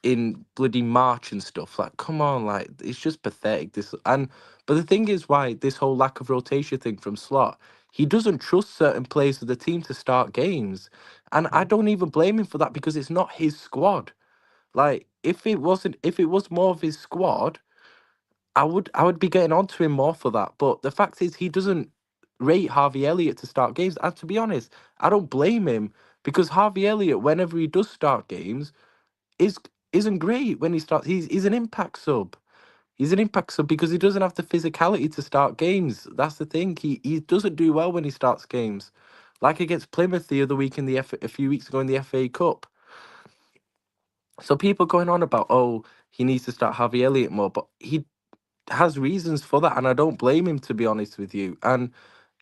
in bloody March and stuff. Like, come on, like it's just pathetic. But the thing is, why this whole lack of rotation thing from Slot, he doesn't trust certain players of the team to start games, and I don't even blame him for that because it's not his squad. Like, if it was more of his squad, I would be getting onto him more for that. But the fact is, he doesn't rate Harvey Elliott to start games, and to be honest, I don't blame him because Harvey Elliott, whenever he does start games, is isn't great when he starts. He's an impact sub. He's an impact sub because he doesn't have the physicality to start games. That's the thing. He doesn't do well when he starts games, like against Plymouth the other week in a few weeks ago in the FA Cup. So people going on about, oh, he needs to start Harvey Elliott more, but he has reasons for that, and I don't blame him, to be honest with you. And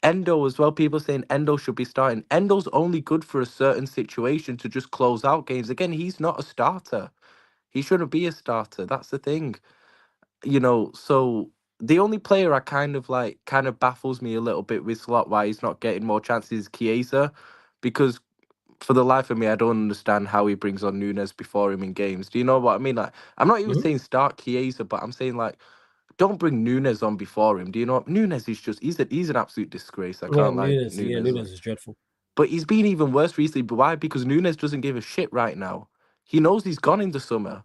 Endo as well. People saying Endo should be starting. Endo's only good for a certain situation to just close out games. Again, he's not a starter. He shouldn't be a starter. That's the thing. So the only player I kind of baffles me a little bit with Slot why he's not getting more chances is Chiesa, because for the life of me, I don't understand how he brings on Nunes before him in games. Do you know what I mean? Like, I'm not even saying start Chiesa, but I'm saying like, don't bring Nunes on before him. Do you know what? Nunes is just he's an absolute disgrace. I can't lie. Nunes is dreadful. But he's been even worse recently. But why? Because Nunes doesn't give a shit right now. He knows he's gone in the summer.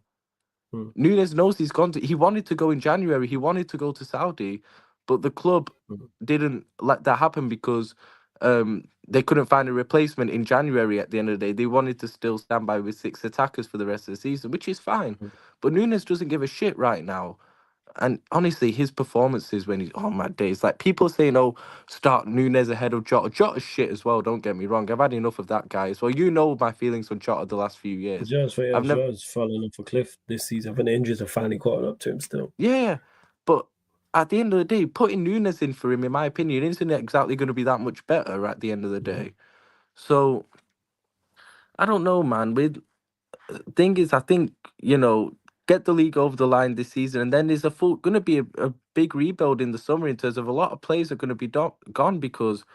Nunes knows he's gone. He wanted to go in January. He wanted to go to Saudi, but the club didn't let that happen because they couldn't find a replacement in January. At the end of the day, they wanted to still stand by with 6 attackers for the rest of the season, which is fine. But Nunes doesn't give a shit right now. And honestly, his performances when he's on my days, like people saying, "Oh, start Nunes ahead of Jota." Jota's shit as well. Don't get me wrong. I've had enough of that guy as well. You know my feelings on Jota the last few years. Jota's falling off a cliff this season. I think the injuries have finally caught up to him still. Yeah, but at the end of the day, putting Nunes in for him, in my opinion, isn't exactly going to be that much better at the end of the day. So I don't know, man. Thing is, I think get the league over the line this season, and then there's going to be a big rebuild in the summer in terms of a lot of players are going to be gone because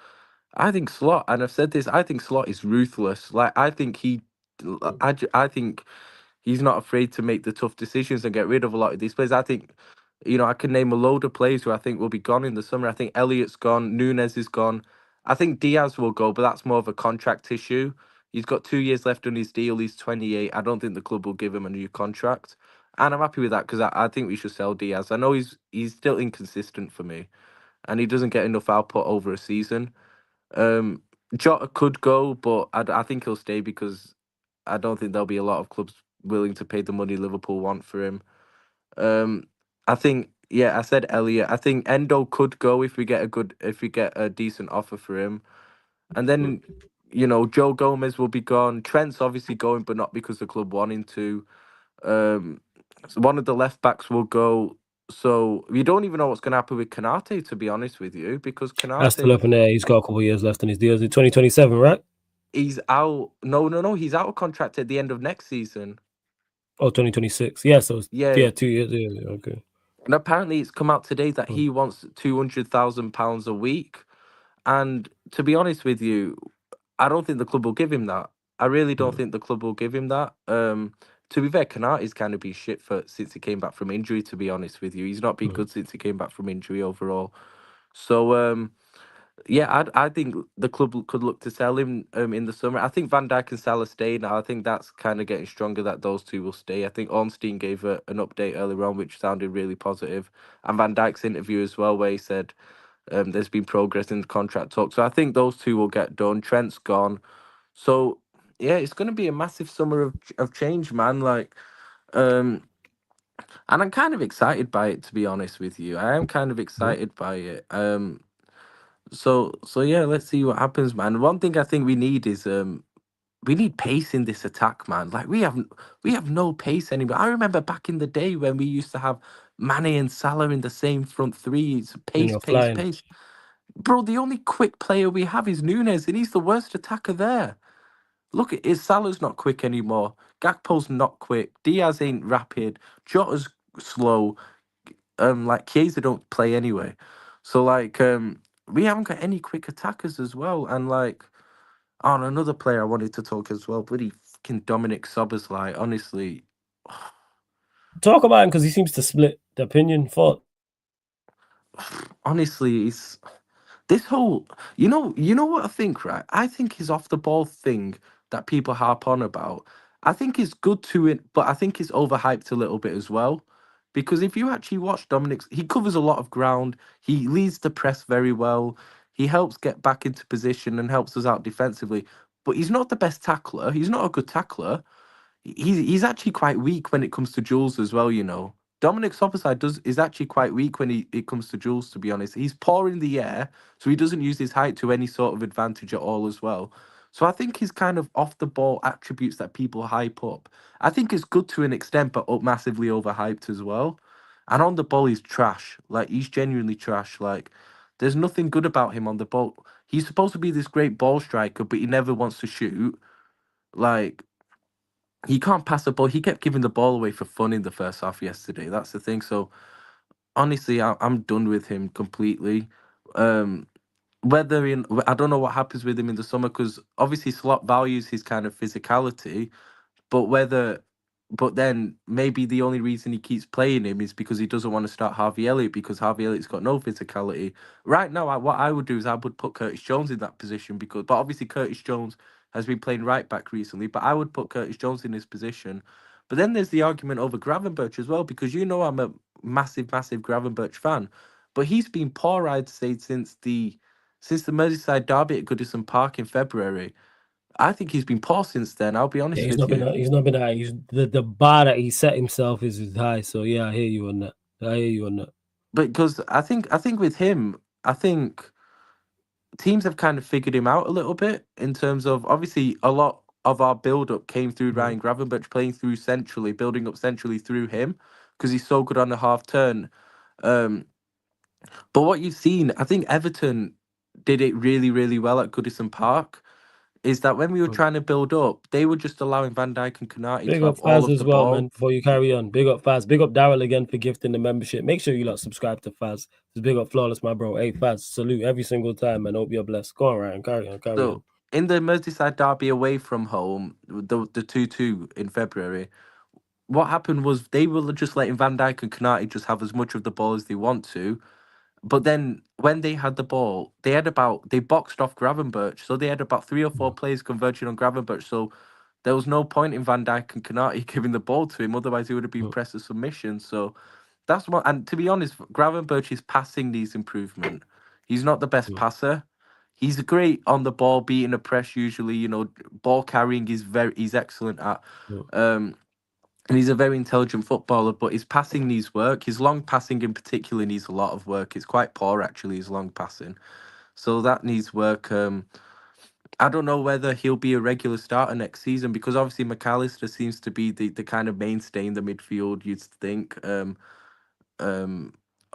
I think Slot, and I've said this, I think Slot is ruthless. Like I think I think he's not afraid to make the tough decisions and get rid of a lot of these players. I think, I could name a load of players who I think will be gone in the summer. I think Elliott's gone, Nunes is gone. I think Diaz will go, but that's more of a contract issue. He's got 2 years left on his deal. He's 28. I don't think the club will give him a new contract. And I'm happy with that because I think we should sell Diaz. I know he's still inconsistent for me and he doesn't get enough output over a season. Jota could go, but I think he'll stay because I don't think there'll be a lot of clubs willing to pay the money Liverpool want for him. I think, yeah, I said Elliot. I think Endo could go if we get a decent offer for him, and then Joe Gomez will be gone. Trent's obviously going, but not because the club want him to. So one of the left backs will go. So we don't even know what's going to happen with Kanate, to be honest with you, because That's still Kanate, up in there. He's got a couple of years left on his deal. Is it 2027, right? he's out. No. He's out of contract at the end of next season. Oh, 2026. Yeah, so Yeah. 2 years. Yeah, okay. And apparently it's come out today that he wants £200,000 a week. And to be honest with you, I don't think the club will give him that. I really don't think the club will give him that. To be fair, Kanate's kind of been shit since he came back from injury, to be honest with you. He's not been good since he came back from injury overall. So yeah, I think the club could look to sell him in the summer. I think Van Dijk and Salah stay now. I think that's kind of getting stronger that those two will stay. I think Ornstein gave an update earlier on, which sounded really positive. And Van Dijk's interview as well, where he said there's been progress in the contract talk. So I think those two will get done. Trent's gone. So, yeah, it's going to be a massive summer of change, man. And I'm kind of excited by it, to be honest with you. I am kind of excited by it. So yeah, let's see what happens, man. One thing I think we need is we need pace in this attack, man. Like we have no pace anymore. I remember back in the day when we used to have Mane and Salah in the same front three. It's pace, pace, flying. pace. Bro, the only quick player we have is Nunes, and he's the worst attacker there. Look, Salah's not quick anymore. Gakpo's not quick. Diaz ain't rapid. Jota's slow. Like Chiesa don't play anyway. So we haven't got any quick attackers as well. And on another player I wanted to talk as well, bloody fucking Dominic Szoboszlai. Honestly, talk about him because he seems to split the opinion. Honestly, it's this whole. You know what I think, right? I think his off the ball thing that people harp on about. I think is good to it, but I think it's overhyped a little bit as well. Because if you actually watch Dominic's, he covers a lot of ground. He leads the press very well. He helps get back into position and helps us out defensively. But he's not the best tackler. He's not a good tackler. He's actually quite weak when it comes to duels as well. Dominic Szoboszlai is actually quite weak when it comes to duels. To be honest, he's poor in the air, so he doesn't use his height to any sort of advantage at all as well. So I think his kind of off the ball attributes that people hype up, I think it's good to an extent, but massively overhyped as well. And on the ball, he's trash. Like he's genuinely trash. Like there's nothing good about him on the ball. He's supposed to be this great ball striker, but he never wants to shoot. Like he can't pass the ball. He kept giving the ball away for fun in the first half yesterday. That's the thing. So honestly, I'm done with him completely. I don't know what happens with him in the summer because obviously Slot values his kind of physicality, but then maybe the only reason he keeps playing him is because he doesn't want to start Harvey Elliott because Harvey Elliott's got no physicality. Right now, what I would do is I would put Curtis Jones in that position but obviously Curtis Jones has been playing right back recently, but I would put Curtis Jones in his position. But then there's the argument over Gravenberch as well because I'm a massive, massive Gravenberch fan, but he's been poor, I'd say, since the Merseyside derby at Goodison Park in February. I think he's been poor since then. I'll be honest he's with you. He's not been high. The bar that he set himself is high. So yeah, I hear you on that. But because I think with him, I think teams have kind of figured him out a little bit in terms of obviously a lot of our build up came through Ryan Gravenberch playing through centrally, building up centrally through him because he's so good on the half turn. But what you've seen, I think Everton did it really, really well at Goodison Park. is that when we were Mm. trying to build up, they were just allowing Van Dijk and Konate Big to up have all Faz of as the well, ball. man. Before you carry on, big up Faz. Big up Daryl again for gifting the membership. Make sure you lot subscribe to Faz. Just big up Flawless, my bro. Hey Faz, salute every single time, man. Hope you're blessed. Go on, Ryan. Carry on. So in the Merseyside derby away from home, the 2-2 in February, what happened was they were just letting Van Dijk and Konate just have as much of the ball as they want to. But then when they had the ball, they boxed off Gravenberch. So they had about 3 or 4 players converging on Gravenberch. So there was no point in Van Dijk and Konate giving the ball to him. Otherwise, he would have been pressed to submission. So that's what. And to be honest, Gravenberch's passing needs improvement. He's not the best passer. He's great on the ball, beating a press usually. Ball carrying he's excellent at. And he's a very intelligent footballer, but his passing needs work. His long passing in particular needs a lot of work. It's quite poor actually, his long passing. So that needs work. I don't know whether he'll be a regular starter next season because obviously McAllister seems to be the kind of mainstay in the midfield, you'd think.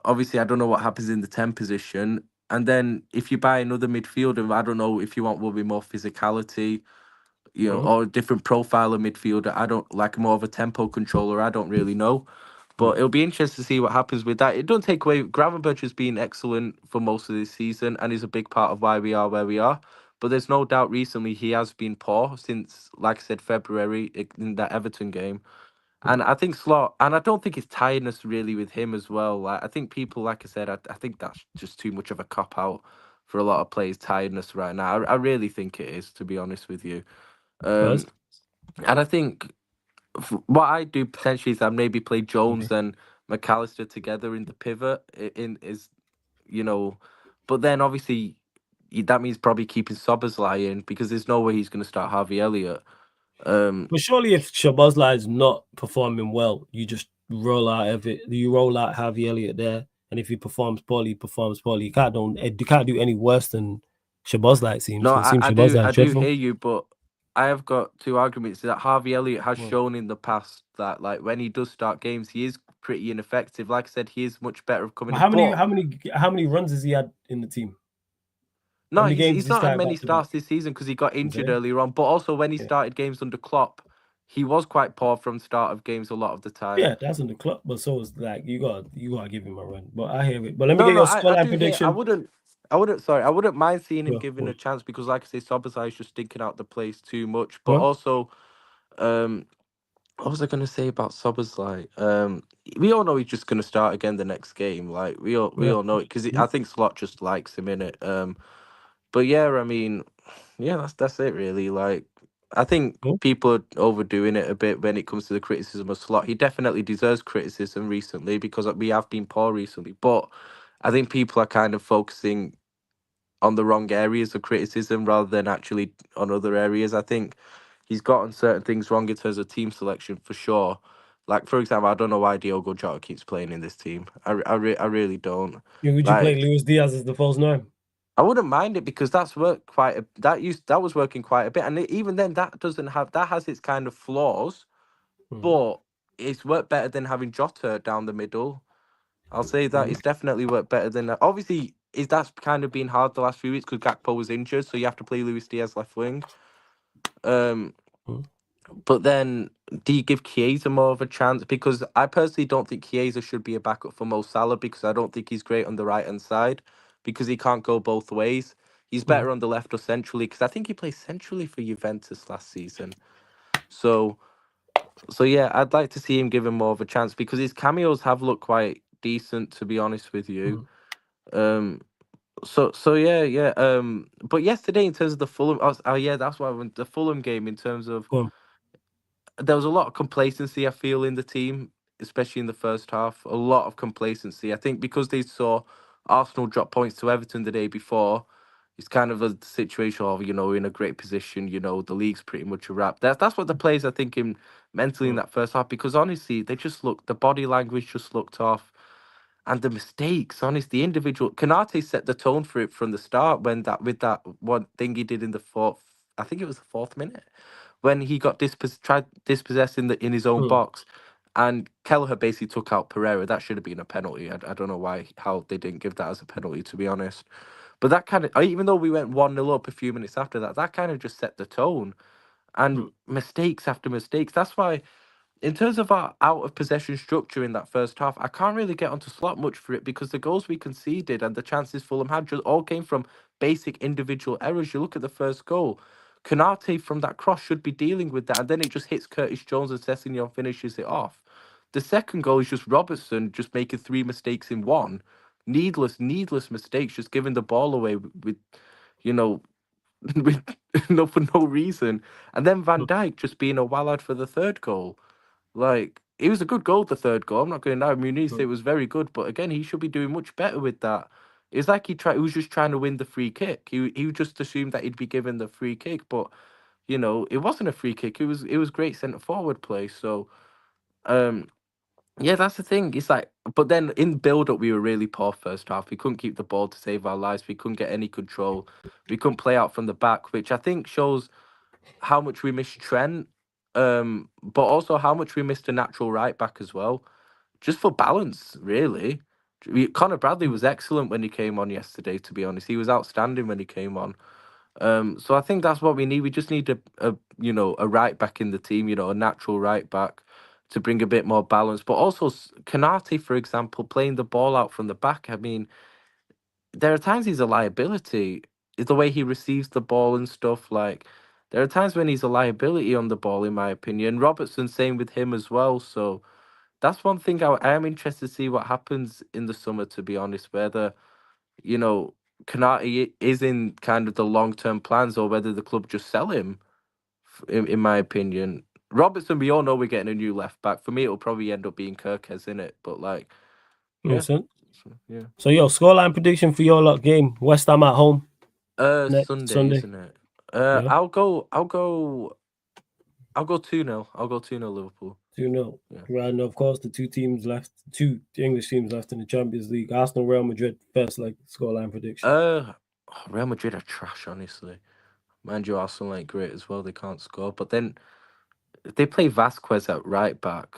Obviously, I don't know what happens in the 10 position. And then if you buy another midfielder, I don't know if you want will be more physicality, or a different profile of midfielder. I don't like more of a tempo controller. I don't really know. But it'll be interesting to see what happens with that. It don't take away. Gravenberch has been excellent for most of this season and is a big part of why we are where we are. But there's no doubt recently he has been poor since, like I said, February in that Everton game. And I think Slot, and I don't think it's tiredness really with him as well. Like I think people, like I said, I think that's just too much of a cop out for a lot of players' tiredness right now. I really think it is, to be honest with you. Faz. And I think what I do potentially is I maybe play Jones and McAllister together in the pivot. But then obviously that means probably keeping Soberslay in because there's no way he's going to start Harvey Elliott. But surely, if Shabazla is not performing well, you just roll out Harvey Elliott there, and if he performs poorly, he performs poorly. You can't do any worse than Shabazla. It seems. No, It seems I do Shabazla I is do dreadful. hear you, but I have got two arguments that Harvey Elliott has shown in the past that like when he does start games, he is pretty ineffective. Like I said, he is much better of coming in. How many runs has he had in the team? No, Many games he's has he not had started many back to back? starts this season because he got injured Okay. earlier on. But also when he started games under Klopp, he was quite poor from start of games a lot of the time. Yeah, that's in the club, but so it's like you got to give him a run. But I hear it. But let me No, get your I scoreline do hear. prediction. I wouldn't mind seeing him Yeah, given yeah. a chance because, like I say, Szoboszlai is just stinking out the place too much. But Huh? also, what was I going to say about Szoboszlai? We all know he's just going to start again the next game. Like we all know it because I think Slot just likes him in it. But yeah, I mean, yeah, that's it really. Like I think people are overdoing it a bit when it comes to the criticism of Slot. He definitely deserves criticism recently because we have been poor recently. But I think people are kind of focusing on the wrong areas of criticism rather than actually on other areas. I think he's gotten certain things wrong in terms of team selection for sure. Like for example, I don't know why Diogo Jota keeps playing in this team. I really don't. Would you play Like Luis Diaz as the false nine? I wouldn't mind it because that's worked that was working quite a bit, and even then that has its kind of flaws, but it's worked better than having Jota down the middle. I'll say that it's definitely worked better than that. Obviously, that's kind of been hard the last few weeks because Gakpo was injured, so you have to play Luis Diaz left wing. But then, do you give Chiesa more of a chance? Because I personally don't think Chiesa should be a backup for Mo Salah because I don't think he's great on the right hand side because he can't go both ways. He's better on the left or centrally because I think he played centrally for Juventus last season. So yeah, I'd like to see him given more of a chance because his cameos have looked quite decent, to be honest with you. So yeah. But yesterday in terms of the Fulham, yeah, that's why I went the Fulham game in terms of there was a lot of complacency I feel in the team, especially in the first half. A lot of complacency. I think because they saw Arsenal drop points to Everton the day before, it's kind of a situation of in a great position. The league's pretty much a wrap. That's what the players are thinking mentally in that first half because honestly, the body language just looked off. And the mistakes, honestly, the individual Kanate set the tone for it from the start with that one thing he did in the fourth, I think it was the fourth minute, when he got tried dispossessing in his own box, and Kelleher basically took out Pereira. That should have been a penalty. I don't know how they didn't give that as a penalty, to be honest. But that kind of, even though we went 1-0 up a few minutes after that, that kind of just set the tone. And mistakes after mistakes. That's why, in terms of our out of possession structure in that first half, I can't really get onto Slot much for it, because the goals we conceded and the chances Fulham had just all came from basic individual errors. You look at the first goal, Konate from that cross should be dealing with that, and then it just hits Curtis Jones and Sessegnon finishes it off. The second goal is just Robertson just making 3 mistakes in one. Needless mistakes, just giving the ball away with you know, with for no reason. And then Van Dijk just being a wallad for the third goal. Like, it was a good goal, the third goal. I'm not going to lie. Muniz, it was very good. But again, he should be doing much better with that. It's like he was just trying to win the free kick. He just assumed that he'd be given the free kick. But, it wasn't a free kick. It was great centre forward play. So, yeah, that's the thing. It's like, but then in build-up, we were really poor first half. We couldn't keep the ball to save our lives. We couldn't get any control. We couldn't play out from the back, which I think shows how much we missed Trent, but also how much we missed a natural right back as well, just for balance, really. Connor Bradley was excellent when he came on yesterday, to be honest. He was outstanding when he came on. So I think that's what we need. We just need a right back in the team, a natural right back, to bring a bit more balance. But also Konate, for example, playing the ball out from the back. I mean, there are times he's a liability. The way he receives the ball and stuff, like, there are times when he's a liability on the ball, in my opinion. Robertson, same with him as well. So that's one thing I am interested to see what happens in the summer, to be honest, whether, Konate is in kind of the long-term plans, or whether the club just sell him, in my opinion. Robertson, we all know we're getting a new left back. For me, it'll probably end up being Kirkes, in it. But yeah. So scoreline prediction for your lot game. West Ham at home. Sunday, isn't it? Yeah. I'll go 2-0. I'll go 2-0 Liverpool. 2-0. Yeah. Right, and of course, the two English teams left in the Champions League. Arsenal, Real Madrid, first scoreline prediction. Real Madrid are trash, honestly. Mind you, Arsenal ain't great as well. They can't score. But then if they play Vasquez at right back,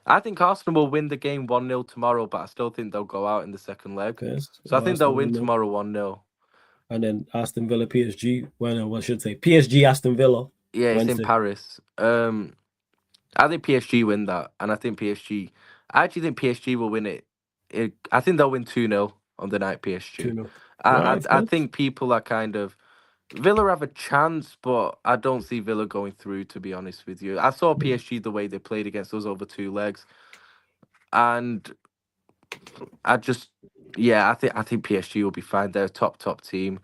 I think Arsenal will win the game 1-0 tomorrow, but I still think they'll go out in the second leg. Yes. So I think they'll win tomorrow 1-0. And then Aston Villa, PSG. Well, I should say PSG, Aston Villa. Yeah, it's in Paris. I think PSG win that, and I actually think PSG will win it. I think they'll win 2-0 on the night, PSG. 2-0. I think people are kind of... Villa have a chance, but I don't see Villa going through, to be honest with you. I saw PSG the way they played against us over 2 legs, and I think PSG will be fine. They're a top team.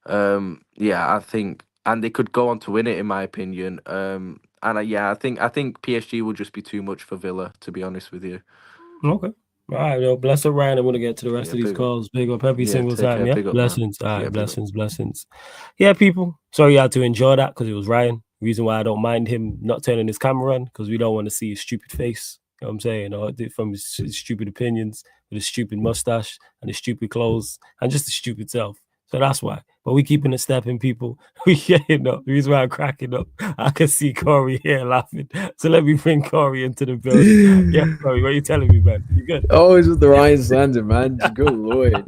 I think, and they could go on to win it, in my opinion. I think PSG will just be too much for Villa, to be honest with you. Okay. All right, bless up, Ryan. I want to get to the rest of these calls. Big up every single time. Yeah, blessings. All right, blessings. Yeah, people. Sorry you had to enjoy that, because it was Ryan. Reason why I don't mind him not turning his camera on, because we don't want to see his stupid face. You know what I'm saying? Or from his stupid opinions, with his stupid mustache and his stupid clothes and just his stupid self. So that's why. But we keeping a step in, people. We getting up. The reason why I'm cracking up, I can see Corey here laughing. So let me bring Corey into the building. Yeah, Corey, what are you telling me, man? You good? Always with the Ryan slander, man. Good Lord.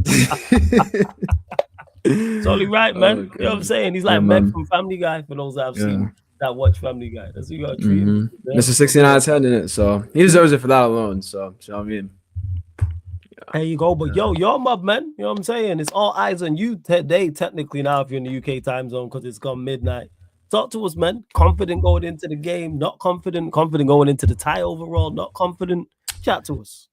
It's only right, man. You know what I'm saying? He's like Meg from Family Guy, for those that have seen that watch Family Guy. That's who you got to treat him. Mr. 69 out of 10 in it, so he deserves it for that alone. So I mean, there you go. But you're mob, man. You know what I'm saying? It's all eyes on you today, technically, now, if you're in the UK time zone, because it's gone midnight. Talk to us, man. Confident going into the game, not confident. Confident going into the tie overall, not confident. Chat to us.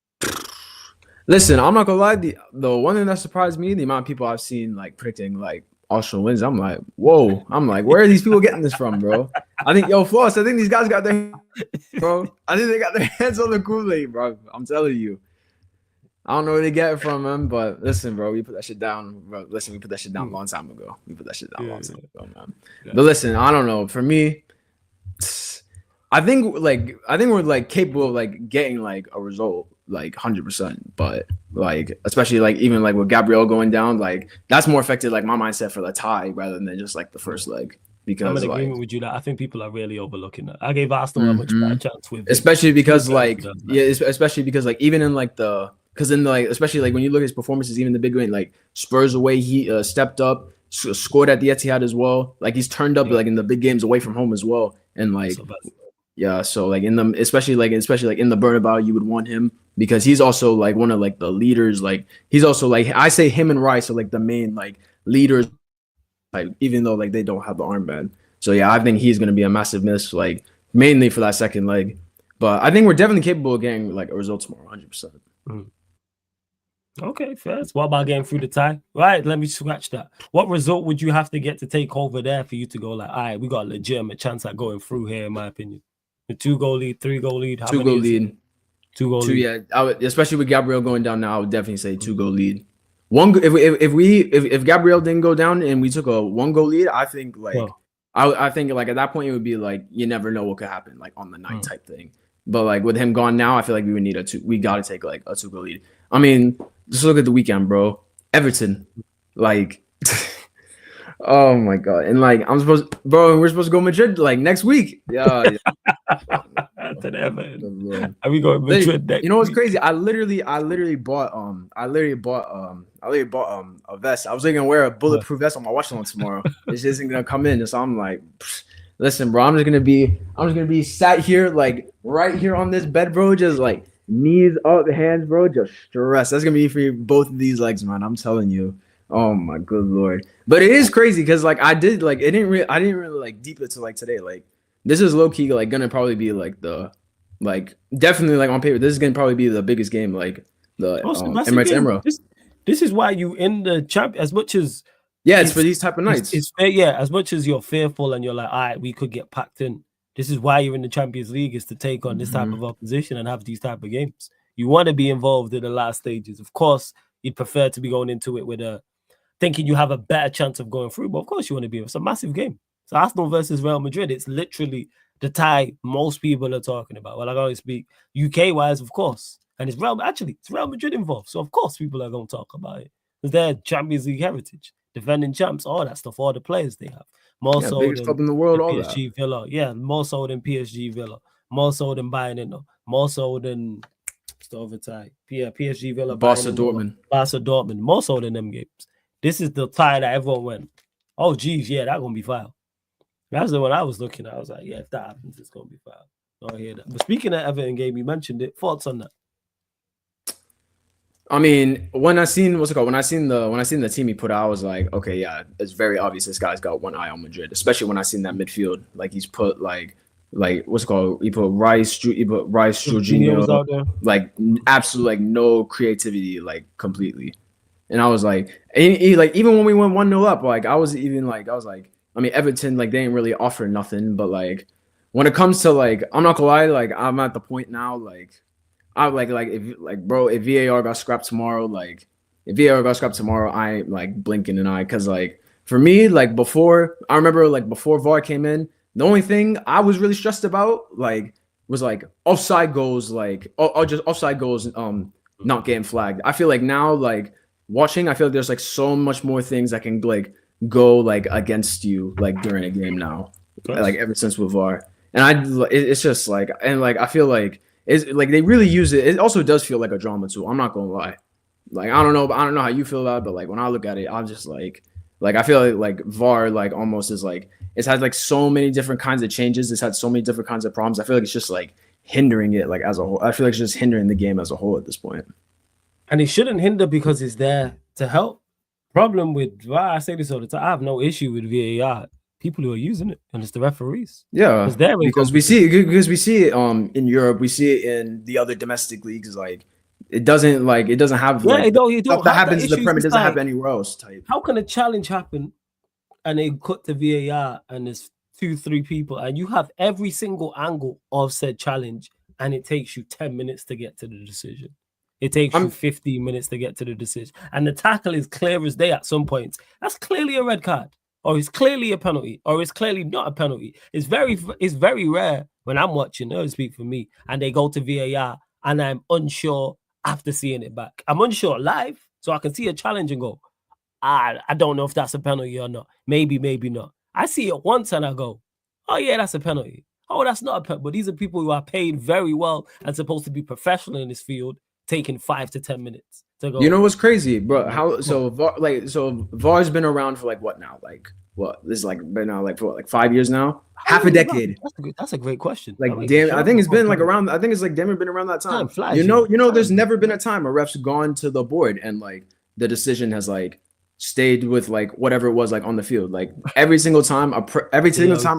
Listen, I'm not gonna lie. The one thing that surprised me, the amount of people I've seen predicting Arsenal wins. I'm like, whoa. I'm like, where are these people getting this from, bro? I think, Floss, I think these guys got their, bro. I think they got their hands on the Kool-Aid, bro. I'm telling you. I don't know where they get it from, man. But listen, bro, we put that shit down. Bro, listen, we put that shit down a long time ago. Man. Yeah. But listen, I don't know. For me, I think we're capable of getting a result 100%. But especially even with Gabriel going down, that's more affected my mindset for the tie rather than just the first leg. Because I'm in agreement with you that I think people are really overlooking that. I gave Arsenal a much better chance with, especially because especially because even in the because in the, like, especially like when you look at his performances, even the big win, like Spurs away, he stepped up, scored at the Etihad as well. Like he's turned up like in the big games away from home as well, and like yeah, so like in the especially like in the Bernabeu, you would want him because he's also like one of like the leaders. Like he's also like I say him and Rice are like the main like leaders, like even though like they don't have the armband. So yeah, I think he's gonna be a massive miss, like mainly for that second leg. But I think we're definitely capable of getting like a result tomorrow, 100%. Okay, first. What about getting through the tie? Right, let me scratch that. What result would you have to get to take over there for you to go like, all right, we got a legitimate chance at going through here, in my opinion? A 2-goal lead, 3-goal lead, 2-goal lead. 2-goal lead. Yeah, I would, especially with Gabriel going down now, I would definitely say 2-goal lead. If Gabriel didn't go down and we took a 1-goal lead, I think like I think like at that point it would be like you never know what could happen like on the night type thing. But like with him gone now, I feel like we would need we got to take like a 2-goal lead. I mean, just look at the weekend, bro. Everton, like, oh my god, and like we're supposed to go Madrid like next week. Yeah. To the Everton. Are we going Madrid next? You know what's crazy? I literally bought a vest. I was gonna wear a bulletproof vest on my watch along tomorrow. This isn't gonna come in, so I'm like, listen, bro. I'm just gonna be sat here like right here on this bed, bro. Just like knees up, hands, bro. Just stress. That's gonna be for both of these legs, man. I'm telling you. Oh my good lord. But it is crazy because like I didn't really like deep it to like today. Like this is low key like gonna probably be like the definitely like on paper. This is gonna probably be the biggest game like the Emirates Emerald. This is why you in the champ as much as it's for these type of nights. It's fair, as much as you're fearful and you're like, all right, we could get packed in. This is why you're in the Champions League, is to take on this type of opposition and have these type of games. You want to be involved in the last stages. Of course, you'd prefer to be going into it with thinking you have a better chance of going through, but of course you want to be. It's a massive game. It's Arsenal versus Real Madrid. It's literally the tie most people are talking about. Well, I always speak UK-wise, of course. And it's Real Madrid involved. So, of course, people are going to talk about it. It's their Champions League heritage, defending champs, all that stuff, all the players they have. More so biggest club in the world, all PSG that. Villa. Yeah, more so than PSG Villa. More so than Bayern, more so than the other tie. Yeah, PSG Villa. Barca Dortmund. More so than them games. This is the tie that everyone went, oh, geez, yeah, that's going to be foul. That's the one I was looking at. I was like, yeah, if that happens, it's going to be foul. I hear that. But speaking of Everton game, you mentioned it. Thoughts on that? I mean, when I seen the team he put out, I was like, okay, yeah, it's very obvious this guy's got one eye on Madrid, especially when I seen that midfield. Like he's put like what's it called? He put Rice, Jorginho out there. Like absolute like no creativity, like completely. And I was like, even when we went 1-0 up, like I was like, I mean, Everton, like they ain't really offer nothing, but like when it comes to like, I'm not gonna lie, like I'm at the point now, like I if VAR got scrapped tomorrow, I ain't like blinking an eye, because like for me, like before VAR came in, the only thing I was really stressed about like was like offside goals, like just offside goals, not getting flagged. I feel like now, like watching, I feel like there's like so much more things that can like go like against you like during a game now, like ever since with VAR, and it's just like, and like I feel like it's like they really use it. It also does feel like a drama too. I'm not gonna lie. Like I don't know how you feel about it, but like when I look at it, I'm just like I feel like VAR like almost is like it's had like so many different kinds of changes. It's had so many different kinds of problems. I feel like it's just like hindering it like as a whole. I feel like it's just hindering the game as a whole at this point. And it shouldn't hinder because it's there to help. Problem with VAR, I say this all the time, I have no issue with VAR. People who are using it, and it's the referees. Yeah, because we see it in Europe, we see it in the other domestic leagues. Like it doesn't have you don't that happens in the Premier, doesn't happen anywhere else. Type. How can a challenge happen and they cut the VAR and there's 2-3 people and you have every single angle of said challenge and it takes you 10 minutes to get to the decision? It takes you 15 minutes to get to the decision. And the tackle is clear as day at some points. That's clearly a red card. Or it's clearly a penalty. Or it's clearly not a penalty. It's very rare when I'm watching, I'll speak for me, and they go to VAR and I'm unsure after seeing it back. I'm unsure live, so I can see a challenge and go, I don't know if that's a penalty or not. Maybe not. I see it once and I go, oh yeah, that's a penalty. Oh, that's not a penalty. But these are people who are paid very well and supposed to be professional in this field taking 5 to 10 minutes to go. You know what's crazy, bro? How so VAR's been around for like what now? Like what? This is like been now like for what, like 5 years now? Half a decade. That's a great question. Like damn, I think it's been like around. I think it's like damn been around that time. Flies, you know, there's never been a time a ref's gone to the board and like the decision has like stayed with like whatever it was like on the field. Like every single time a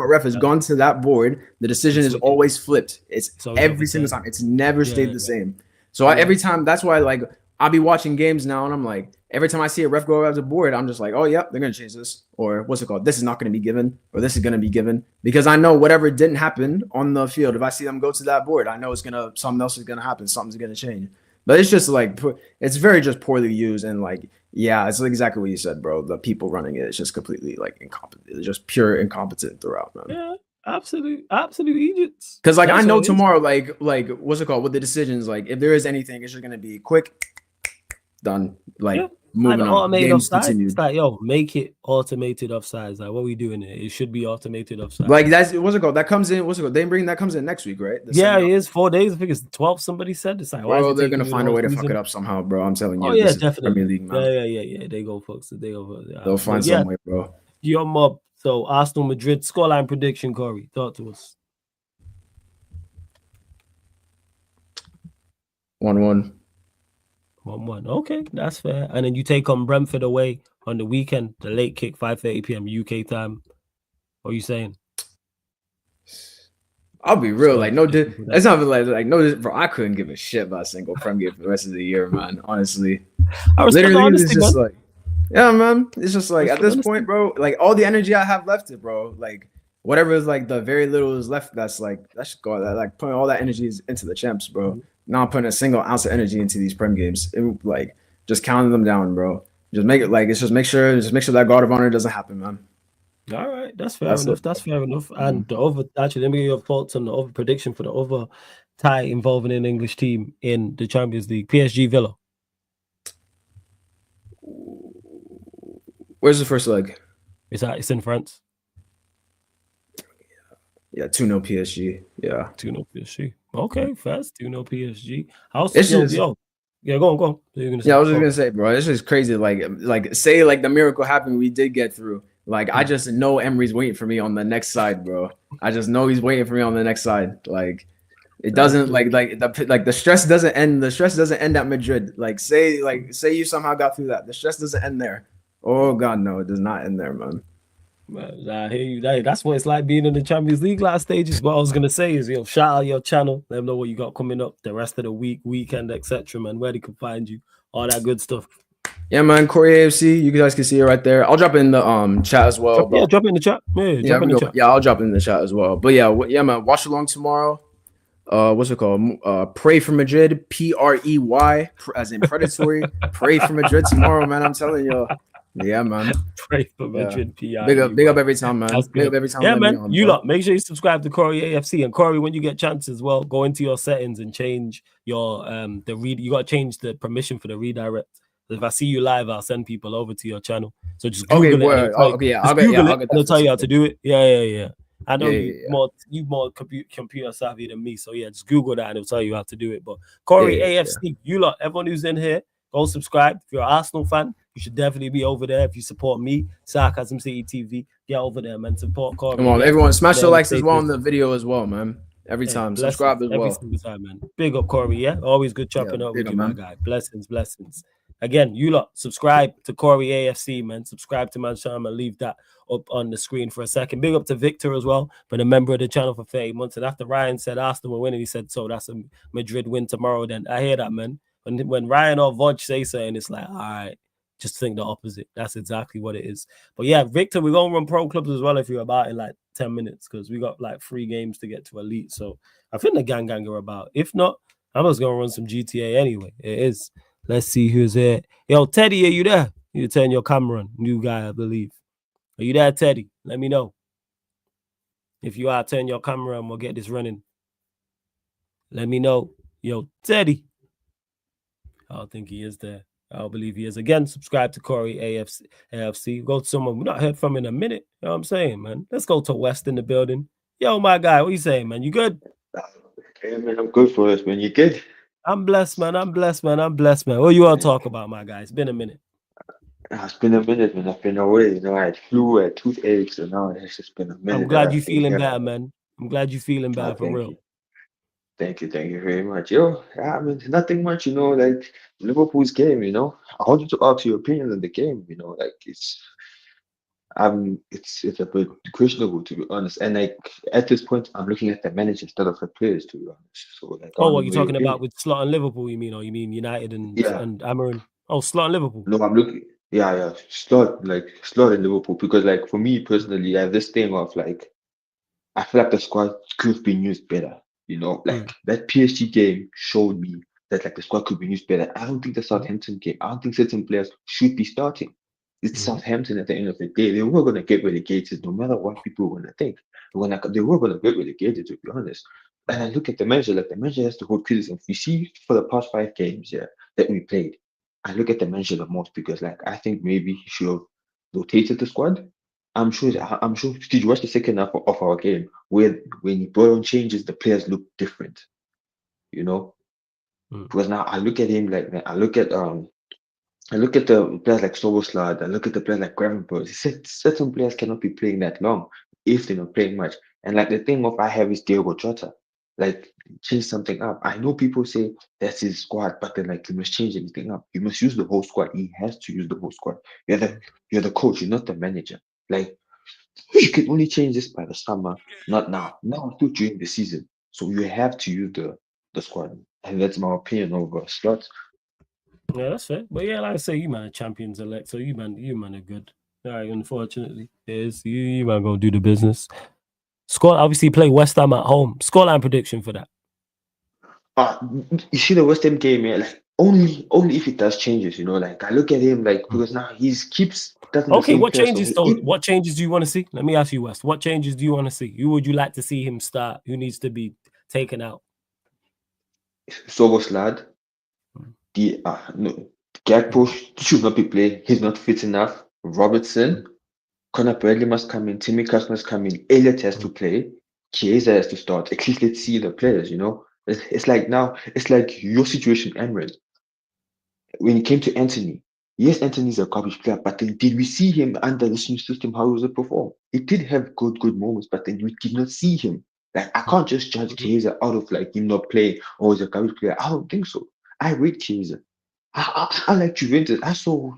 ref has gone to that board, the decision is always flipped. It's every single time. It's never stayed the same. So every time, that's why like I'll be watching games now and I'm like, every time I see a ref go out the board, I'm just like, oh yep, they're gonna change this, or what's it called? This is not gonna be given, or this is gonna be given, because I know whatever didn't happen on the field, if I see them go to that board, I know something else is gonna happen, something's gonna change. But it's just like it's very just poorly used, and like it's exactly what you said, bro. The people running it's just completely like incompetent. It's just pure incompetent throughout, man. Yeah. Absolute idiots. Because like I know tomorrow, like what's it called with the decisions, like if there is anything, it's just gonna be quick, done. Like moving on. Games continued. It's like make it automated offsides. Like what are we doing here? It should be automated offsides. Like that's what's it called? That comes in. What's it called? That comes in next week, right? It is 4 days. I think it's 12. Somebody said it's like. Bro, they're gonna find a way to fuck it up somehow, bro. I'm telling you. Oh yeah, definitely. Premier League, man. Yeah. They go fucks it. They'll find some way, bro. Your mob. So Arsenal Madrid scoreline prediction, Corey. Talk to us. 1-1. 1-1. Okay, that's fair. And then you take on Brentford away on the weekend, the late kick, 5:30 p.m. UK time. What are you saying? I'll be real, like it's not like no, bro. I couldn't give a shit about a single Prem game for the rest of the year, man. Honestly, literally, it's just like, yeah, man. It's just like at this point, bro. Like all the energy I have left, bro. Like whatever is like the very little is left. That's just go like putting all that energy into the champs, bro. Not putting a single ounce of energy into these Prem games. Like just counting them down, bro. Just make it like make sure that God of Honor doesn't happen, man. All right, that's fair enough. That's fair enough. And the over actually, let me get your thoughts on the over prediction for the over tie involving an English team in the Champions League. PSG Villa. Where's the first leg? It's in France. Yeah, 2-0 PSG. Yeah. 2-0 PSG. Okay, fast. 2-0 PSG. Go on. I was just gonna say, bro, it's just crazy. Like say like the miracle happened, we did get through. Like I just know Emery's waiting for me on the next side, bro. I just know he's waiting for me on the next side. Like it doesn't like the stress doesn't end. The stress doesn't end at Madrid. Like say you somehow got through that. The stress doesn't end there. Oh God, no, it does not end there, man. I hear you. That's what it's like being in the Champions League last stages. What I was gonna say is, shout out your channel. Let them know what you got coming up, the rest of the weekend, etc. Man, where they can find you, all that good stuff. Yeah, man, Corey AFC. You guys can see it right there. I'll drop it in the chat as well. Drop it in the chat. I'll drop it in the chat as well. But yeah, man, watch along tomorrow. What's it called? Pray for Madrid. PREY, as in predatory. Pray for Madrid tomorrow, man. I'm telling you. Yeah, man. Pray for Madrid. Big up every time, man. Big up every time. Yeah, man. You lot, make sure you subscribe to Corey AFC. And Corey, when you get chance as well, go into your settings and change your you got to change the permission for the redirect. If I see you live, I'll send people over to your channel. So just Google it. I'll tell you how to do it. Yeah. I know you more computer savvy than me, so just Google that and it'll tell you how to do it. But Corey AFC, you lot, everyone who's in here, go subscribe. If you're an Arsenal fan, you should definitely be over there. If you support me, Sarcasm City TV, get over there, man. Support Corey. Come on, everyone, smash the likes as well on the video as well, man. Every time, subscribe as well. Every single time, man. Big up, Corey. Yeah, always good chopping up with you, my guy. Blessings. Again, you lot, subscribe to Corey AFC, man. Subscribe to my channel and leave that up on the screen for a second. Big up to Victor as well, been a member of the channel for 30 months. And after Ryan said Arsenal will win, and he said, so that's a Madrid win tomorrow, then I hear that, man. When Ryan or Vodge say something, it's like, all right, just think the opposite. That's exactly what it is. But yeah, Victor, we're going to run pro clubs as well if you're about in like 10 minutes because we got like 3 games to get to elite. So I think the gang are about. If not, I'm just going to run some GTA anyway. It is. Let's see who's here. Yo, Teddy, are you there? You turn your camera on. New guy, I believe. Are you there, Teddy? Let me know. If you are, turn your camera on. We'll get this running. Let me know. Yo, Teddy. I don't think he is there. I don't believe he is. Again, subscribe to Corey AFC. Go to someone we've not heard from in a minute. You know what I'm saying, man? Let's go to West in the building. Yo, my guy, what you saying, man? You good? Yeah, man, I'm good for us, man. You good? I'm blessed, man. I'm blessed, man. I'm blessed, man. What you all talk about, my guy? It's been a minute. It's been a minute, man. I've been away. You know, I had flu, I had toothache, so now it's just been a I'm minute that glad you I've been feeling here. better, man. I'm glad you feeling better for Thank real. you. Thank you very much. Yo, I mean, nothing much, you know, like Liverpool's game, you know. I wanted to ask your opinion on the game, you know, like it's a bit questionable to be honest. And like at this point, I'm looking at the manager instead of the players, to be honest. So like, I Oh, want what to you know your talking about opinion. with Slot and Liverpool? You mean, or you mean United Yeah, and Amarin? Oh, Slot and Liverpool. no, I'm looking. Yeah, slot in Liverpool because like for me personally, I have this thing of like I feel like the squad could have been used better. You know, like that PSG game showed me that like the squad could be used better. I don't think the Southampton game, I don't think certain players should be starting. It's Southampton at the end of the day. They were gonna get relegated no matter what people were gonna think. They were gonna get relegated to be honest. And I look at the manager, like the manager has to hold criticism. You see, for the past 5 games, yeah, that we played, I look at the manager the most because like I think maybe he should have rotated the squad. I'm sure. Did you watch the second half of our game where when he brought on changes, the players look different, you know? Because now I look at him like I look at the players like Soboslad, I look at the players like Gravenberg. He said certain players cannot be playing that long if they're not playing much. And like the thing of I have is Diego Jota. Like change something up. I know people say that's his squad, but then like you must change anything up. You must use the whole squad. He has to use the whole squad. You're the coach, you're not the manager. Like you can only change this by the summer, not now. Now still during the season. So you have to use the squad. And that's my opinion over slots. Yeah, that's fair. But yeah, like I say, you man are champions elect, so you man are good. All right, unfortunately, is you man gonna do the business. Scott obviously play West Ham at home. Scoreline prediction for that. You see the West Ham game, yeah, like only if it does changes, you know. Like I look at him like because now he's keeps doesn't the Okay, same what player. So changes though? What changes do you want to see? Let me ask you, West. What changes do you want to see? Who would you like to see him start? Who needs to be taken out? Soboslad, no, Gakpo should not be playing. He's not fit enough. Robertson, Conor Bradley must come in. Timmy Cash must come in. Elliot has to play. Chiesa has to start. At least let's see the players, you know. It's like now, it's like your situation, Emirates. When it came to Anthony, yes, Anthony's a garbage player, but then did we see him under this new system? How does it perform? He did have good moments, but then we did not see him. Like I can't just judge Chiesa out of like him not playing or he's a garbage player. I don't think so. I rate Chiesa. I like Juventus. I saw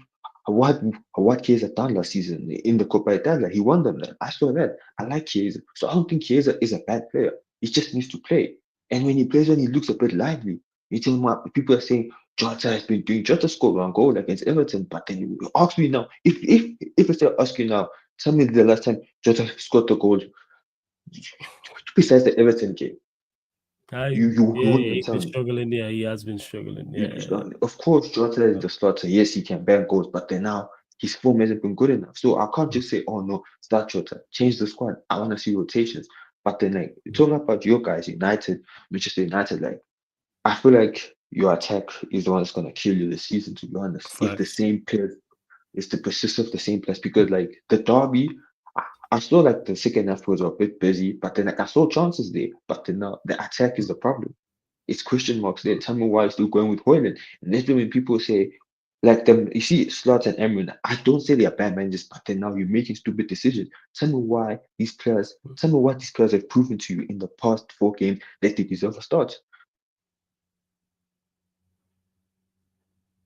what Chiesa done last season in the Coppa Italia. He won them there. I saw that. I like Chiesa. So I don't think Chiesa is a bad player. He just needs to play. And when he plays, when he looks a bit lively, you tell him what people are saying. Jota has been doing. Jota scored one goal against Everton, but then you ask me now. If I say ask you now, tell me the last time Jota scored the goal besides the Everton game. You wouldn't He's tell been me. struggling. Yeah, he has been struggling. Yeah. Of course, Jota is the starter. Yes, he can bang goals, but then now his form hasn't been good enough. So I can't just say, oh no, start Jota, change the squad. I want to see rotations. But then, like, talking about your guys, United, Manchester United, like, I feel like your attack is the one that's going to kill you this season, to be honest. If the same players, it's the persistence of the same players, because, like, the derby, I saw, like, the second half was a bit busy, but then, like, I saw chances there, but then the attack is the problem. It's question marks there. Tell me why he's still going with Hoyland. And that's when people say, like them, you see, Slot and Emrin, I don't say they are bad managers, but then now you're making stupid decisions. Tell me what these players have proven to you in the past 4 games that they deserve a start.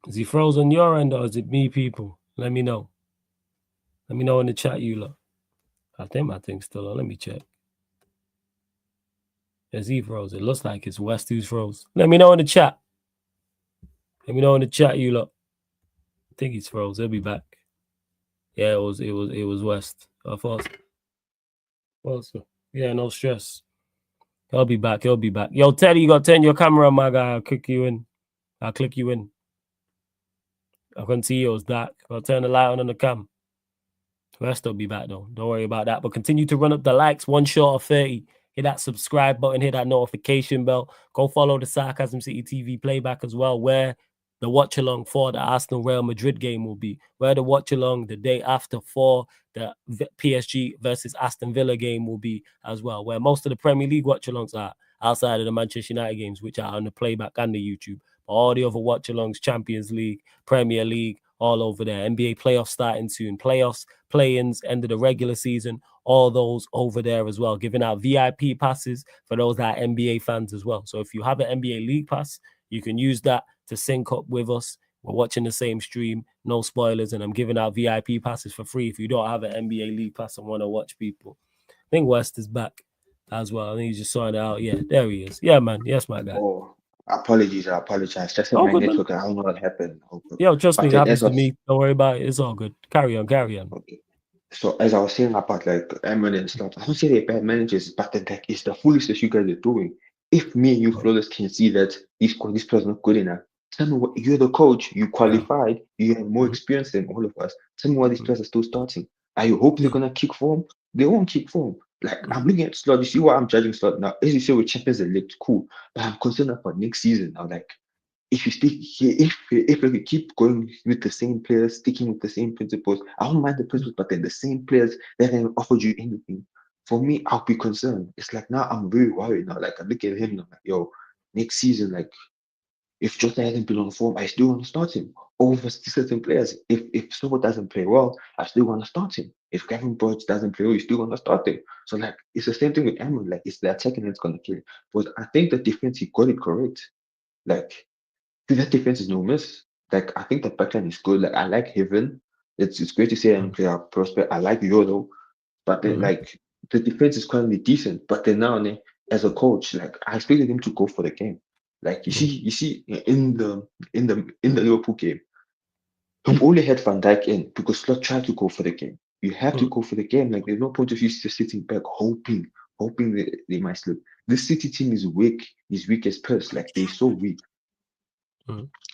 Is he froze on your end or is it me, people? Let me know. Let me know in the chat, you lot. I think my thing's still on. Let me check. Is he froze? It looks like it's West who's froze. Let me know in the chat. Let me know in the chat, you lot. I think he's froze. He'll be back. Yeah, it was West. I thought. Well, yeah, no stress. He'll be back. Yo, Teddy, you gotta turn your camera on, my guy. I'll click you in. I can see you. It's dark. I'll turn the light on the cam. West will be back though. Don't worry about that. But continue to run up the likes. 1 short of 30. Hit that subscribe button. Hit that notification bell. Go follow the Sarcasm City TV playback as well, where the watch along for the Arsenal Real Madrid game will be. Where the watch along the day after for the PSG versus Aston Villa game will be as well. Where most of the Premier League watch alongs are outside of the Manchester United games, which are on the playback and the YouTube. All the other watch-alongs, Champions League, Premier League, all over there. NBA playoffs starting soon. Playoffs, play-ins, end of the regular season, all those over there as well. Giving out VIP passes for those that are NBA fans as well. So if you have an NBA League Pass, you can use that to sync up with us. We're watching the same stream, no spoilers, and I'm giving out VIP passes for free if you don't have an NBA League Pass and want to watch people. I think West is back as well. I think he's just sorting it out. Yeah, there he is. Yeah, man. Yes, my guy. Oh, apologies. I apologize. Just Oh, my good, man. network. I don't know what happened. Yo, trust me, But it then happens as I to was, me. Don't worry about it. It's all good. Carry on. okay. So as I was saying about like Emery and stuff, I don't say they're bad managers, but then like it's the foolishness you guys are doing. If me and you flawless can see that this player's not good enough, tell me what you're the coach, you qualified, you have more experience than all of us. Tell me why these players are still starting. Are you hoping they're gonna kick form? They won't kick form. Like I'm looking at Slot, you see why I'm judging Slot now. As you say with Champions League, cool. But I'm concerned about next season now. Like if you stick here, if we keep going with the same players, sticking with the same principles, I don't mind the principles, but then the same players that haven't offered you anything. For me, I'll be concerned. It's like now I'm very worried now. Like I look at him and I'm like, yo, next season, like if Jota hasn't been on form, I still want to start him over certain players. If Silva doesn't play well, I still want to start him. If Kevin Bridge doesn't play well, you still want to start him. So like it's the same thing with Emery. Like it's the attacking that's gonna kill it. But I think the defense he got it correct. Like that defense is no miss. Like I think the backline is good. Like I like Heaven. It's great to see him play a prospect. I like Yodo, but then like the defense is currently decent. But then now, as a coach, like I expected him to go for the game. Like you see in the Liverpool game, he only had Van Dijk in because Slot tried to go for the game. You have to go for the game. Like there's no point of you just sitting back hoping they might slip. This City team is weak. Is weak as piss. Like they're so weak.